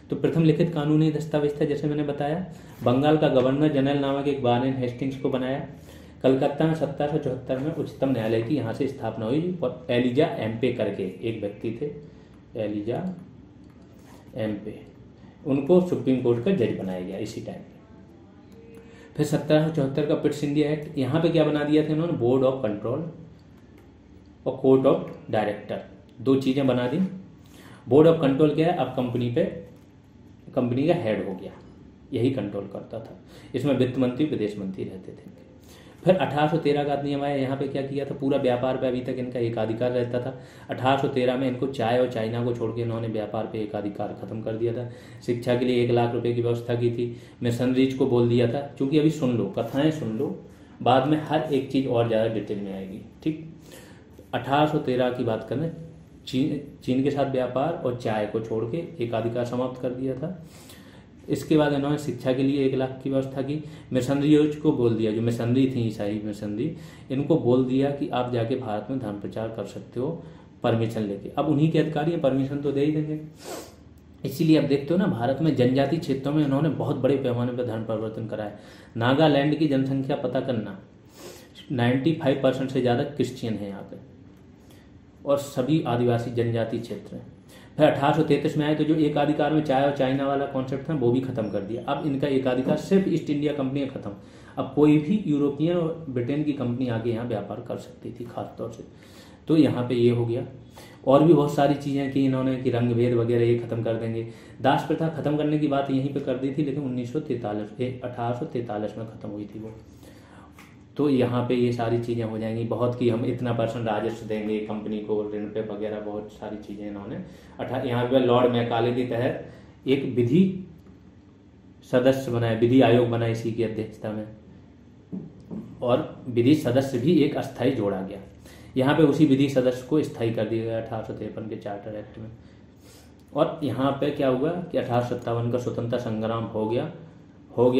Speaker 1: तो प्रथम लिखित कानूनी दस्तावेज था, जैसे मैंने बताया। बंगाल का गवर्नर जनरल नामक एक वारेन हेस्टिंग्स को बनाया। कलकत्ता में 1774 में उच्चतम न्यायालय की यहाँ से स्थापना हुई और एलिजा एम्पे करके एक व्यक्ति थे, एलिजा एम्पे, उनको सुप्रीम कोर्ट का जज बनाया गया इसी टाइम पे। फिर 1774 का पिट्स इंडिया एक्ट, यहाँ पे क्या बना दिया था इन्होंने, बोर्ड ऑफ कंट्रोल और कोर्ट ऑफ डायरेक्टर, दो चीज़ें बना दी। बोर्ड ऑफ कंट्रोल क्या है, अब कंपनी का हेड हो गया, यही कंट्रोल करता था। इसमें वित्त मंत्री, विदेश मंत्री रहते थे। फिर 1813 का अधिनियम आया। यहाँ पे क्या किया था, पूरा व्यापार पे अभी तक इनका एकाधिकार रहता था। 1813 में इनको चाय और चाइना को छोड़ के इन्होंने व्यापार पे एकाधिकार खत्म कर दिया था। शिक्षा के लिए 1 लाख रुपए की व्यवस्था की थी। मिशनरीज को बोल दिया था, क्योंकि अभी सुन लो, कथाएं सुन लो, बाद में हर एक चीज़ और ज़्यादा डिटेल में आएगी, ठीक। 1813 की बात करें, चीन के साथ व्यापार और चाय को छोड़ के एकाधिकार समाप्त कर दिया था। इसके बाद इन्होंने शिक्षा के लिए 1 लाख की व्यवस्था की। मिशनरीज को बोल दिया, जो मिशनरी थी ईसाई मिशनरी, इनको बोल दिया कि आप जाके भारत में धर्म प्रचार कर सकते हो परमिशन लेके। अब उन्हीं के अधिकारी हैं, परमिशन तो दे ही देंगे। इसीलिए अब देखते हो ना, भारत में जनजाति क्षेत्रों में इन्होंने बहुत बड़े पैमाने पर धर्म परिवर्तन कराया। नागालैंड की जनसंख्या पता करना, 95% से ज़्यादा क्रिश्चियन है यहाँ पे, और सभी आदिवासी जनजाति क्षेत्र हैं। फिर 1833 में आए तो जो एकाधिकार में चाय और चाइना वाला कॉन्सेप्ट था वो भी खत्म कर दिया। अब इनका एकाधिकार सिर्फ ईस्ट इंडिया कंपनी है खत्म। अब कोई भी यूरोपियन और ब्रिटेन की कंपनी आके यहाँ व्यापार कर सकती थी खास तौर से। तो यहाँ पे ये हो गया। और भी बहुत सारी चीज़ें की इन्होंने कि रंग भेद वगैरह ये खत्म कर देंगे। दास प्रथा खत्म करने की बात यहीं पे कर दी थी, लेकिन 1843 में खत्म हुई थी वो। तो यहाँ पे ये सारी चीज़ें हो जाएंगी बहुत, कि हम इतना % राजस्व देंगे कंपनी को, ऋण पे वगैरह बहुत सारी चीज़ें इन्होंने। यहाँ पे लॉर्ड मैकाले के तहत एक विधि सदस्य बनाए, विधि आयोग बना इसी की अध्यक्षता में, और विधि सदस्य भी एक अस्थायी जोड़ा गया। यहाँ पे उसी विधि सदस्य को स्थायी कर दिया गया 1853 के चार्टर एक्ट में। और यहाँ पे क्या हुआ कि 1857 का स्वतंत्रता संग्राम हो गया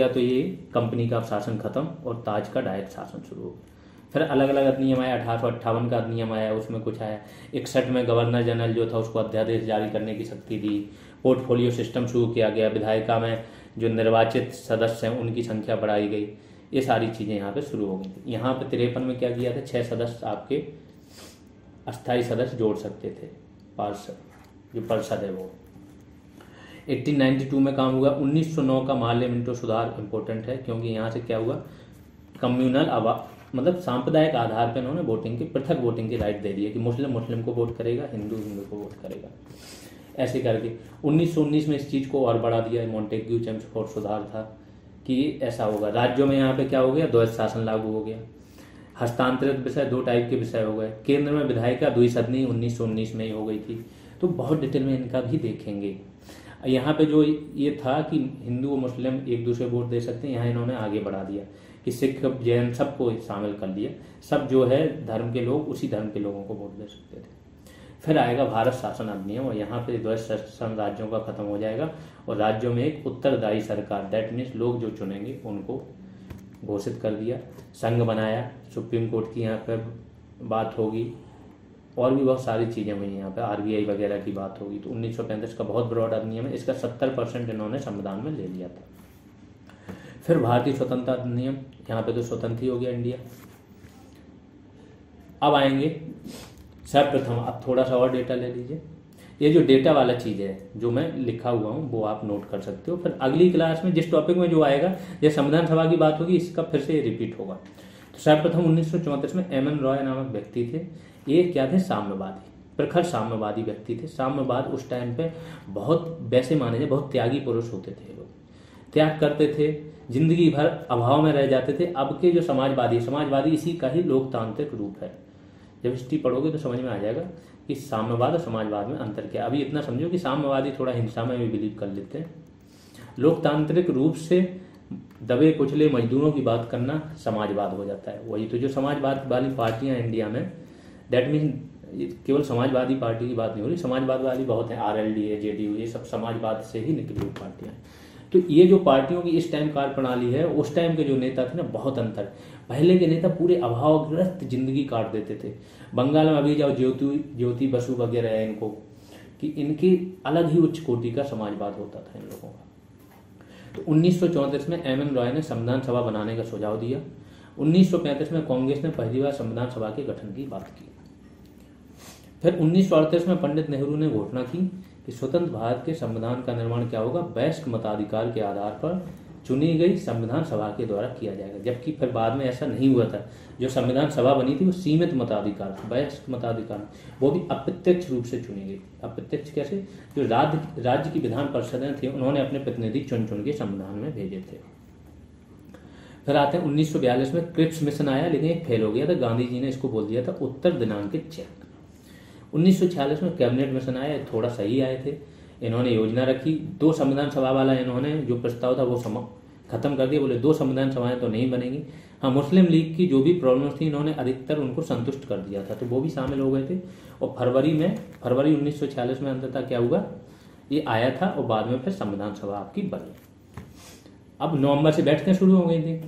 Speaker 1: तो ये कंपनी का शासन खत्म और ताज का डायरेक्ट शासन शुरू हो गया। फिर अलग अलग अधिनियम आया। 1858 का अधिनियम आया, उसमें कुछ आया। 61 में गवर्नर जनरल जो था उसको अध्यादेश जारी करने की शक्ति दी। पोर्टफोलियो सिस्टम शुरू किया गया। विधायिका में जो निर्वाचित सदस्य हैं उनकी संख्या बढ़ाई गई। ये सारी चीज़ें यहाँ पे शुरू हो गई थी। यहाँ पे 53 में क्या किया था, 6 सदस्य आपके अस्थायी सदस्य जोड़ सकते थे, पार्षद जो परिषद है वो। 1892 में काम हुआ। 1909 का मार्ले मिंटो सुधार इंपॉर्टेंट है, क्योंकि यहाँ से क्या हुआ, कम्युनल मतलब सांप्रदायिक आधार पर इन्होंने वोटिंग की, पृथक वोटिंग की राइट दे दी है कि मुस्लिम मुस्लिम को वोट करेगा, हिंदू हिंदू को वोट करेगा, ऐसे करके। 1919 में इस चीज़ को और बढ़ा दिया, मॉन्टेग्यू चेम्सफोर्ड सुधार था कि ऐसा होगा। राज्यों में यहाँ पे क्या हो गया, द्वैध शासन लागू हो गया। हस्तांतरित विषय 2 टाइप के विषय हो गए। केंद्र में विधायिका द्विसदनी 1919 में ही हो गई थी। तो बहुत डिटेल में इनका भी देखेंगे। यहाँ पे जो ये था कि हिंदू और मुस्लिम एक दूसरे वोट दे सकते हैं, यहाँ इन्होंने आगे बढ़ा दिया कि सिख जैन सबको शामिल कर लिया, सब जो है धर्म के लोग उसी धर्म के लोगों को वोट दे सकते थे। फिर आएगा भारत शासन अधिनियम, और यहाँ पे द्वैध शासन राज्यों का खत्म हो जाएगा और राज्यों में एक उत्तरदायी सरकार, दैट मीन्स लोग जो चुनेंगे उनको घोषित कर दिया। संघ बनाया, सुप्रीम कोर्ट की यहाँ पर बात होगी, और भी बहुत सारी चीज़ें हुई यहाँ पे, आरबीआई वगैरह की बात होगी। तो 1935 का बहुत ब्रॉड अधिनियम है, इसका 70% इन्होंने संविधान में ले लिया था। फिर भारतीय स्वतंत्रता अधिनियम, यहाँ पे तो स्वतंत्र ही हो गया इंडिया। अब आएंगे सर्वप्रथम, अब थोड़ा सा और डेटा ले लीजिए। ये जो डेटा वाला चीज़ है जो मैं लिखा हुआ हूँ वो आप नोट कर सकते हो। फिर अगली क्लास में जिस टॉपिक में जो आएगा, जैसे संविधान सभा की बात होगी, इसका फिर से रिपीट होगा। तो सर्वप्रथम 1934 में एम.एन. रॉय नामक व्यक्ति थे। ये क्या थे, साम्यवादी, प्रखर साम्यवादी व्यक्ति थे। साम्यवाद उस टाइम पे बहुत वैसे माने जाए, बहुत त्यागी पुरुष होते थे। लोग त्याग करते थे, जिंदगी भर अभाव में रह जाते थे। अब के जो समाजवादी इसी का ही लोकतांत्रिक रूप है। जब हिस्ट्री पढ़ोगे तो समझ में आ जाएगा कि साम्यवाद और समाजवाद में अंतर क्या। अभी इतना समझो कि साम्यवादी थोड़ा हिंसा में भी बिलीव कर लेते हैं। लोकतांत्रिक रूप से दबे कुचले मजदूरों की बात करना समाजवाद हो जाता है। वही तो जो समाजवाद वाली पार्टियां इंडिया में, दैट मीन केवल समाजवादी पार्टी की बात नहीं हो रही, समाजवाद वाली बहुत है, आरएलडी, जेडीयू, ये सब समाजवाद से ही निकली हुई पार्टियां हैं। तो ये जो पार्टियों की इस टाइम कार्य प्रणाली है, उस टाइम के जो नेता थे ना, बहुत अंतर। पहले के नेता पूरे अभावग्रस्त जिंदगी काट देते थे। बंगाल में अभी जाओ, ज्योति बसु वगैरह है, इनको कि इनकी अलग ही उच्च कोटि का समाजवाद होता था इन लोगों का। तो 1934 में एम.एन. रॉय ने संविधान सभा बनाने का सुझाव दिया। 1935 में कांग्रेस ने पहली बार संविधान सभा के गठन की बात की। फिर 1938 में पंडित नेहरू ने घोषणा की कि स्वतंत्र भारत के संविधान का निर्माण क्या होगा, वयस्क मताधिकार के आधार पर चुनी गई संविधान सभा के द्वारा किया जाएगा। जबकि फिर बाद में ऐसा नहीं हुआ था। जो संविधान सभा बनी थी वो सीमित मताधिकार, वयस्क मताधिकार, वो भी अप्रत्यक्ष रूप से चुनी गई। अप्रत्यक्ष कैसे, जो राज्य की विधान परिषदें थी, उन्होंने अपने प्रतिनिधि चुन के संविधान में भेजे थे। फिर आते हैं 1942 में क्रिप्स मिशन आया, लेकिन ये फेल हो गया था। गांधी जी ने इसको बोल दिया था उत्तर दिनांकित चेक। 1946 में कैबिनेट मिशन आया, थोड़ा सही आए थे। इन्होंने योजना रखी, 2 संविधान सभा वाला इन्होंने जो प्रस्ताव था वो खत्म कर दिया। बोले 2 संविधान सभाएं तो नहीं बनेंगी। हाँ, मुस्लिम लीग की जो भी प्रॉब्लम्स थी, इन्होंने अधिकतर उनको संतुष्ट कर दिया था, तो वो भी शामिल हो गए थे। और फरवरी 1946 में अंततः क्या हुआ, ये आया था, और बाद में फिर संविधान सभा आपकी बनी। अब नवंबर से बैठकें शुरू हो गई थी।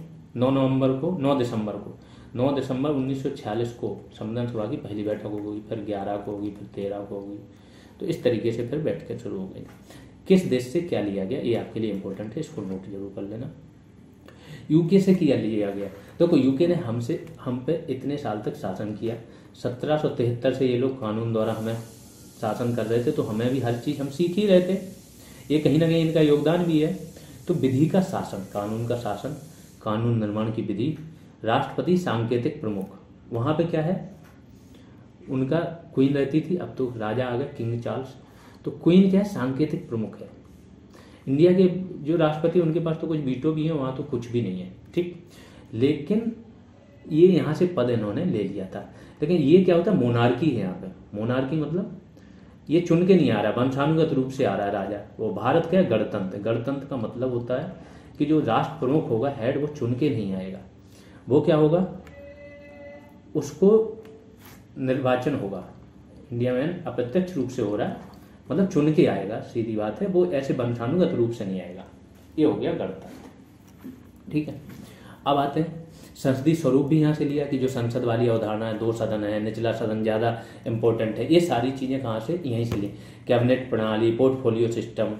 Speaker 1: 9 दिसंबर 1946 को संविधान सभा की पहली बैठक होगी, फिर 11 को होगी, फिर 13 को होगी। तो इस तरीके से फिर बैठकें शुरू हो गई। किस देश से क्या लिया गया, ये आपके लिए इंपॉर्टेंट है, इसको नोट जरूर कर लेना। यूके से क्या लिया गया, देखो यूके ने हम पे इतने साल तक शासन किया। 1773 से ये लोग कानून द्वारा हमें शासन कर रहे थे, तो हमें भी हर चीज हम सीख ही रहे थे। ये कहीं ना कहीं इनका योगदान भी है। तो विधि का शासन, कानून का शासन, कानून निर्माण की विधि, राष्ट्रपति सांकेतिक प्रमुख। वहां पे क्या है, उनका क्वीन रहती थी, अब तो राजा आ गए, किंग चार्ल्स। तो क्वीन क्या है, सांकेतिक प्रमुख है। इंडिया के जो राष्ट्रपति, उनके पास तो कुछ वीटो भी है, वहां तो कुछ भी नहीं है, ठीक। लेकिन ये यहाँ से पद इन्होंने ले लिया था। लेकिन ये क्या होता है, मोनार्की है यहाँ पे। मोनार्की मतलब ये चुन के नहीं आ रहा, वंशानुगत रूप से आ रहा है राजा। वो भारत का गणतंत्र, गणतंत्र का मतलब होता है कि जो राष्ट्र प्रमुख होगा, हेड, वो चुन के नहीं आएगा। वो क्या होगा, उसको निर्वाचन होगा। इंडिया में अप्रत्यक्ष रूप से हो रहा है, मतलब चुन के आएगा, सीधी बात है। वो ऐसे वंशानुगत रूप से नहीं आएगा। ये हो गया गणतंत्र, ठीक है। अब आते हैं संसदीय स्वरूप भी यहाँ से लिया कि जो संसद वाली अवधारणा है, 2 सदन है, निचला सदन ज़्यादा इंपॉर्टेंट है। ये सारी चीज़ें कहाँ से, यहीं से ली। कैबिनेट प्रणाली, पोर्टफोलियो सिस्टम,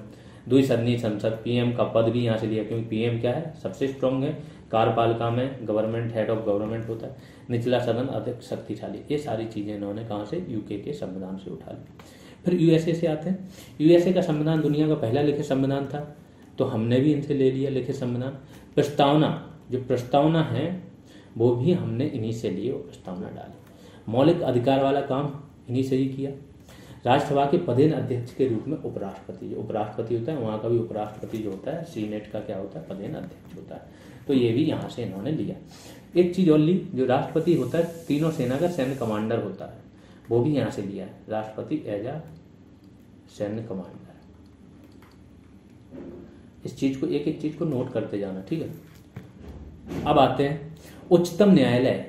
Speaker 1: द्विसदनीय संसद, पीएम का पद भी यहाँ से लिया, क्योंकि पीएम क्या है, सबसे स्ट्रांग है। कार्यपालिका में गवर्नमेंट, हेड ऑफ गवर्नमेंट होता है, निचला सदन अधिक शक्तिशाली। ये सारी चीज़ें इन्होंने कहाँ से, यूके के संविधान से उठा ली। फिर यूएसए से आते हैं। यूएसए का संविधान दुनिया का पहला लिखित संविधान था, तो हमने भी इनसे ले लिया लिखित संविधान। प्रस्तावना, जो प्रस्तावना है वो भी हमने इन्हीं से लिए, वो प्रस्तावना डाली। मौलिक अधिकार वाला काम इन्हीं से ही किया। राज्यसभा के पदेन अध्यक्ष के रूप में उपराष्ट्रपति, जो उपराष्ट्रपति होता है वहाँ का भी उपराष्ट्रपति जो होता है, सीनेट का क्या होता है, पदेन अध्यक्ष होता है, तो ये भी यहाँ से इन्होंने लिया। एक चीज़ और ली, जो राष्ट्रपति होता है तीनों सेना का सैन्य कमांडर होता है, वो भी यहाँ से लिया है, राष्ट्रपति एज अ सैन्य कमांडर। इस चीज़ को, एक एक चीज़ को नोट करते जाना, ठीक है। अब आते हैं उच्चतम न्यायालय,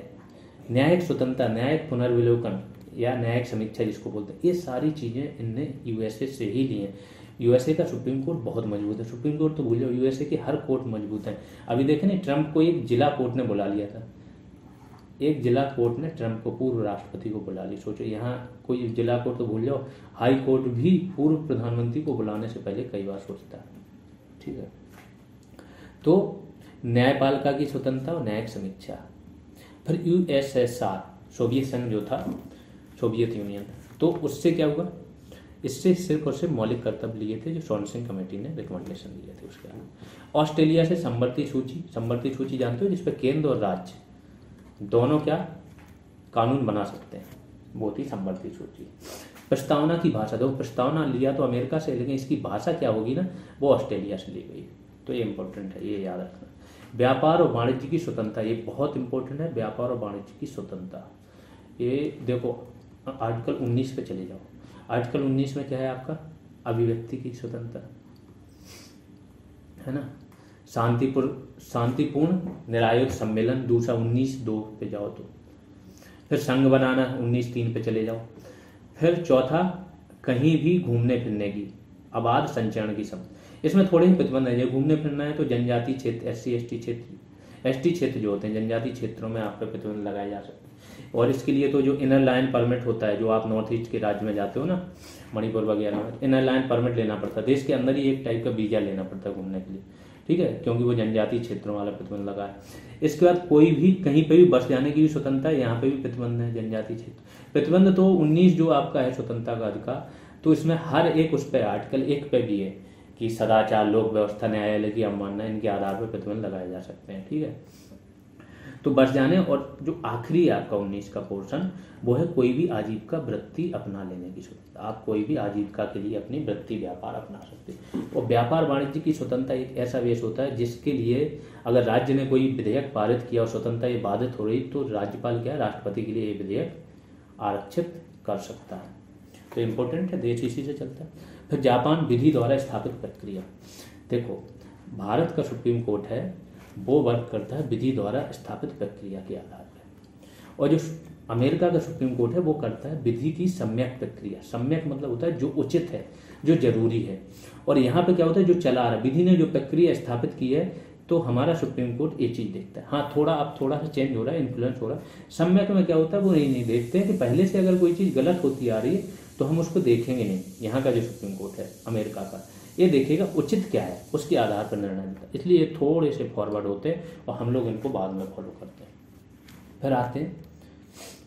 Speaker 1: न्यायिक स्वतंत्रता, न्यायिक पुनर्विलोकन या न्यायिक समीक्षा जिसको बोलते हैं, ये सारी चीज़ें इनने यूएसए से ही ली हैं। यूएसए का सुप्रीम कोर्ट बहुत मजबूत है, सुप्रीम कोर्ट तो भूल जाओ, यूएसए के हर कोर्ट मजबूत है। अभी देखें ना, ट्रंप को एक जिला कोर्ट ने बुला लिया था, एक जिला कोर्ट ने ट्रंप को, पूर्व राष्ट्रपति को बुला लिया। सोचो, यहाँ कोई जिला कोर्ट तो भूल जाओ, हाई कोर्ट भी पूर्व प्रधानमंत्री को बुलाने से पहले कई बार सोचता है, ठीक है। तो न्यायपालिका की स्वतंत्रता और न्यायिक समीक्षा। फिर यूएसएसआर, सोवियत संघ जो था, सोवियत यूनियन, तो उससे क्या हुआ, इससे सिर्फ और सिर्फ मौलिक कर्तव्य लिए थे जो सोरेनसन कमेटी ने रिकमेंडेशन दिए थे उसके बाद। ऑस्ट्रेलिया से संवर्ती सूची, संवर्ती सूची जानते हो, जिसपे केंद्र और राज्य दोनों क्या कानून बना सकते हैं, वो थी संवर्ती सूची। प्रस्तावना की भाषा, दो प्रस्तावना लिया तो अमेरिका से, लेकिन इसकी भाषा क्या होगी ना, वो ऑस्ट्रेलिया से ली गई, तो ये इंपॉर्टेंट है, ये याद रखना। व्यापार और वाणिज्य की स्वतंत्रता, ये बहुत इंपॉर्टेंट है, व्यापार और वाणिज्य की स्वतंत्रता। ये देखो आर्टिकल 19 पे चले जाओ, आर्टिकल 19 में क्या है आपका, अभिव्यक्ति की स्वतंत्रता है ना। शांतिपूर्ण निरायुध सम्मेलन, दूसरा 19(2) पे जाओ तो। फिर संघ बनाना, 19(3) पे चले जाओ। फिर चौथा, कहीं भी घूमने फिरने की, आबाद संचरण की सब, इसमें थोड़े ही प्रतिबंध है। जो घूमने फिरना है तो जनजाति क्षेत्र, SC ST क्षेत्र, ST क्षेत्र जो होते हैं जनजाति क्षेत्रों में आप पे प्रतिबंध लगाए जा सकते हैं। और इसके लिए तो जो इनर लाइन परमिट होता है, जो आप नॉर्थ ईस्ट के राज्य में जाते हो ना, मणिपुर वगैरह में, इनर लाइन परमिट लेना पड़ता है, देश के अंदर ही एक टाइप का वीजा लेना पड़ता है घूमने के लिए, ठीक है, क्योंकि वो जनजाति क्षेत्रों वाला प्रतिबंध लगा है। इसके बाद कोई भी कहीं पे भी बस जाने की भी स्वतंत्रता है, यहाँ पे भी प्रतिबंध है जनजाति क्षेत्र। प्रतिबंध तो 19 जो आपका है स्वतंत्रता का अधिकार, तो इसमें हर एक उस पर आर्टिकल 1 पे भी है कि सदाचार, लोक व्यवस्था, न्यायालय की अवमानना, इनके आधार पर प्रतिबंध लगाए जा सकते हैं, ठीक है। तो बस जाने, और जो आखिरी आपका 19 का पोर्शन, वो है कोई भी आजीविका वृत्ति अपना लेने की स्वतंत्रता। आप कोई भी आजीविका के लिए अपनी वृत्ति, व्यापार अपना सकते हैं। और व्यापार वाणिज्य की स्वतंत्रता एक ऐसा वेश होता है जिसके लिए अगर राज्य ने कोई विधेयक पारित किया और स्वतंत्रता ये बाधित हो रही, तो राज्यपाल क्या है, राष्ट्रपति के लिए ये विधेयक आरक्षित कर सकता है। तो इम्पोर्टेंट है, देश इसी से चलता है। फिर जापान, विधि द्वारा स्थापित प्रक्रिया। देखो, भारत का सुप्रीम कोर्ट है वो वर्क करता है विधि द्वारा स्थापित प्रक्रिया के आधार पर, और जो अमेरिका का सुप्रीम कोर्ट है वो करता है विधि की सम्यक प्रक्रिया। सम्यक मतलब होता है जो उचित है, जो जरूरी है। और यहाँ पे क्या होता है, जो चला रहा है, विधि ने जो प्रक्रिया स्थापित की है, तो हमारा सुप्रीम कोर्ट ये चीज़ देखता है। हाँ, थोड़ा सा चेंज हो रहा है, इन्फ्लुएंस हो रहा है। सम्यक में क्या होता है, वो नहीं देखते हैं कि पहले से अगर कोई चीज़ गलत होती आ रही है तो हम उसको देखेंगे नहीं। यहाँ का जो सुप्रीम कोर्ट है अमेरिका का, ये देखेगा उचित क्या है, उसके आधार पर निर्णय लेता है। इसलिए ये थोड़े से फॉरवर्ड होते हैं और हम लोग इनको बाद में फॉलो करते हैं। फिर आते हैं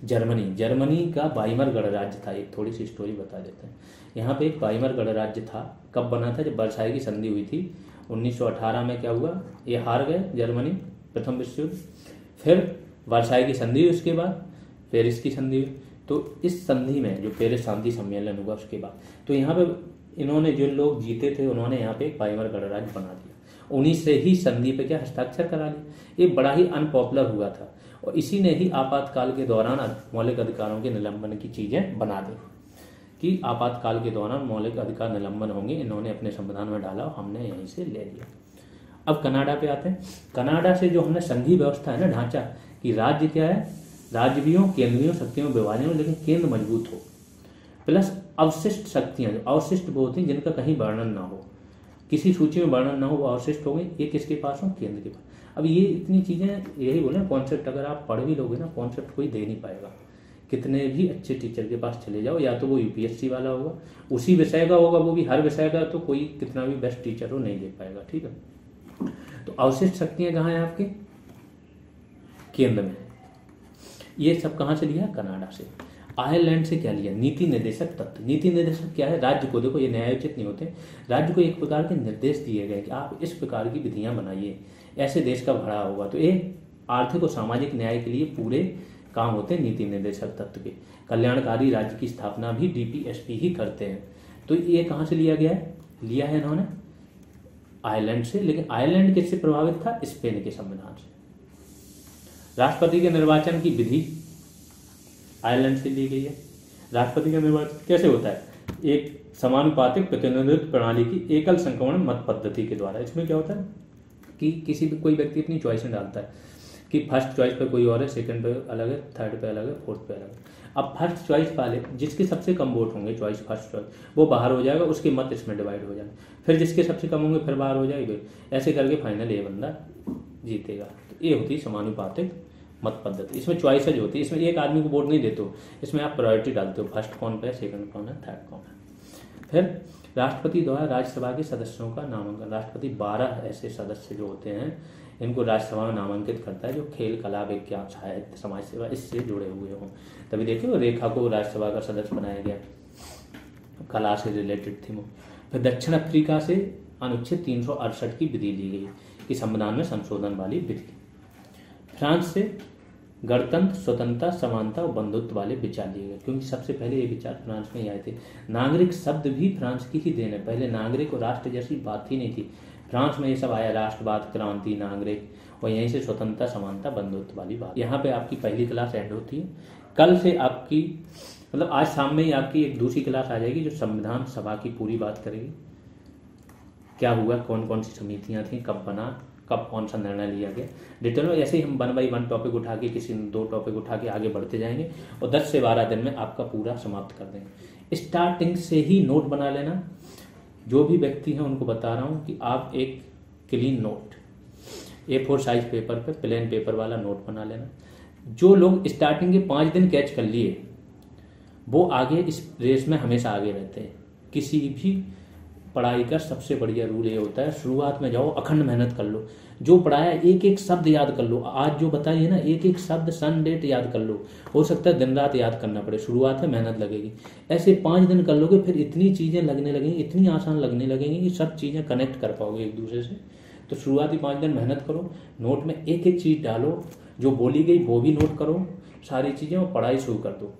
Speaker 1: जर्मनी। जर्मनी का वाइमर गणराज्य था, एक थोड़ी सी स्टोरी बता देते हैं। यहाँ पे एक वाइमर गणराज्य था, कब बना था, जब वर्साई की संधि हुई थी 1918 में। क्या हुआ, ये हार गए जर्मनी प्रथम विश्व युद्ध। फिर वर्साई की संधि हुई, उसके बाद पेरिस की संधि हुई। तो इस संधि में जो पेरिस शांति सम्मेलन हुआ उसके बाद, तो यहाँ पे इन्होंने जो लोग जीते थे उन्होंने यहाँ पे एक वाइमर गणराज्य बना दिया। उन्हीं से ही संधि पे क्या हस्ताक्षर करा लिया। ये बड़ा ही अनपॉपुलर हुआ था और इसी ने ही आपातकाल के दौरान मौलिक अधिकारों के निलंबन की चीजें बना दी कि आपातकाल के दौरान मौलिक अधिकार निलंबन होंगे। इन्होंने अपने संविधान में डाला और हमने यहीं से ले लिया। अब कनाडा पे आते हैं। कनाडा से जो हमने संघीय व्यवस्था है ना, ढांचा, कि राज्य क्या है, राज्य भी हो, केंद्र भी हो, शक्तियों में विभाजन हो, लेकिन केंद्र मजबूत हो, प्लस अवशिष्ट शक्तियां, जो अवशिष्ट वो होती हैं जिनका कहीं वर्णन ना हो, किसी सूची में वर्णन ना हो, वो अवशिष्ट हो गई। ये किसके पास हो, केंद्र के पास। अब ये इतनी चीजें, यही बोले कॉन्सेप्ट अगर आप पढ़ भी लोगे ना, कॉन्सेप्ट कोई दे नहीं पाएगा। कितने भी अच्छे टीचर के पास चले जाओ, या तो वो यूपीएससी वाला होगा, उसी विषय का होगा, वो भी हर विषय का, तो कोई कितना भी बेस्ट टीचर हो नहीं दे पाएगा, ठीक है। तो अवशिष्ट शक्तियां कहाँ हैं आपके, केंद्र में। ये सब कहाँ से लिया? कनाडा से। आयरलैंड से क्या लिया? नीति निर्देशक तत्व। नीति निर्देशक क्या है? राज्य को, देखो ये न्यायोचित नहीं होते, राज्य को एक प्रकार के निर्देश दिए गए कि आप इस प्रकार की विधियां बनाइए, ऐसे देश का भला होगा। तो ये आर्थिक और सामाजिक न्याय के लिए पूरे काम होते हैं नीति निर्देशक तत्व के। कल्याणकारी राज्य की स्थापना भी डीपीएसपी ही करते हैं। तो ये कहाँ से लिया गया है? लिया है इन्होंने आयरलैंड से। लेकिन आयरलैंड किससे प्रभावित था? स्पेन के संविधान से। राष्ट्रपति के निर्वाचन की विधि आयरलैंड से ली गई है। राष्ट्रपति का निर्वाचन कैसे होता है? एक समानुपातिक प्रतिनिधित्व प्रणाली की एकल संक्रमण मत पद्धति के द्वारा। इसमें क्या होता है कि किसी भी कोई व्यक्ति अपनी चॉइस में डालता है कि फर्स्ट चॉइस पे कोई और है, सेकंड पे अलग है, थर्ड पे अलग है, फोर्थ पे अलग है। अब फर्स्ट चॉइस वाले जिसके सबसे कम वोट होंगे, चॉइस फर्स्ट चॉइस, वो बाहर हो जाएगा, उसके मत इसमें डिवाइड हो जाएंगे। फिर जिसके सबसे कम होंगे फिर बाहर हो जाएंगे, ऐसे करके फाइनल ये बंदा जीतेगा। तो ये होती है समानुपातिक मत पद्धति। इसमें चॉइसेज होती है, इसमें एक आदमी को वोट नहीं देते हो, इसमें आप प्रायोरिटी डालते हो, फर्स्ट कौन पे है, सेकंड कौन है, थर्ड कौन है। फिर राष्ट्रपति द्वारा राज्यसभा के सदस्यों का नामांकन। राष्ट्रपति 12 ऐसे सदस्य जो होते हैं इनको राज्यसभा में नामांकित करता है जो खेल, कला, विज्ञान, साहित्य, समाज सेवा इससे जुड़े हुए हों। तभी देखिए रेखा को राज्यसभा का सदस्य बनाया गया, कला से रिलेटेड थी वो। फिर दक्षिण अफ्रीका से अनुच्छेद 368 की विधि ली गई कि संविधान में संशोधन वाली विधि। फ्रांस से गणतंत्र, स्वतंत्रता, समानता और बंधुत्व वाले विचार लिए गए, क्योंकि सबसे पहले ये विचार फ्रांस में ही आए थे। नागरिक शब्द भी फ्रांस की ही देन है, पहले नागरिक और राष्ट्र जैसी बात ही नहीं थी। फ्रांस में ये सब आया, राष्ट्रवाद, क्रांति, नागरिक, और यहीं से स्वतंत्रता, समानता, बंधुत्व वाली बात। यहाँ पे आपकी पहली क्लास एंड होती है। कल से आपकी मतलब आज शाम में ही आपकी एक दूसरी क्लास आ जाएगी जो संविधान सभा की पूरी बात करेगी, क्या हुआ, कौन कौन सी समितियाँ थी, कब बना, कब कौन सा निर्णय लिया गया, डिटेल में। ऐसे ही हम 1 बाई 1 टॉपिक उठा के, किसी 2 टॉपिक उठा के आगे बढ़ते जाएंगे और 10 से 12 दिन में आपका पूरा समाप्त कर देंगे। स्टार्टिंग से ही नोट बना लेना। जो भी व्यक्ति हैं उनको बता रहा हूँ कि आप एक clean note A4 size paper पे, प्लेन पेपर वाला नोट बना लेना। जो लोग स्टार्टिंग के 5 दिन कैच कर लिए वो आगे इस रेस में हमेशा आगे रहते हैं। किसी भी पढ़ाई का सबसे बढ़िया रूल ये होता है, शुरुआत में जाओ, अखंड मेहनत कर लो। जो पढ़ाया एक एक शब्द याद कर लो। आज जो बताइए ना, एक एक शब्द, सन, डेट याद कर लो। हो सकता है दिन रात याद करना पड़े, शुरुआत में मेहनत लगेगी। ऐसे 5 दिन कर लोगे, फिर इतनी चीज़ें लगने लगेंगी, इतनी आसान लगने लगेंगी कि सब चीज़ें कनेक्ट कर पाओगे एक दूसरे से। तो शुरुआती 5 दिन मेहनत करो, नोट में एक एक चीज़ डालो, जो बोली गई वो भी नोट करो, सारी चीज़ें, और पढ़ाई शुरू कर दो।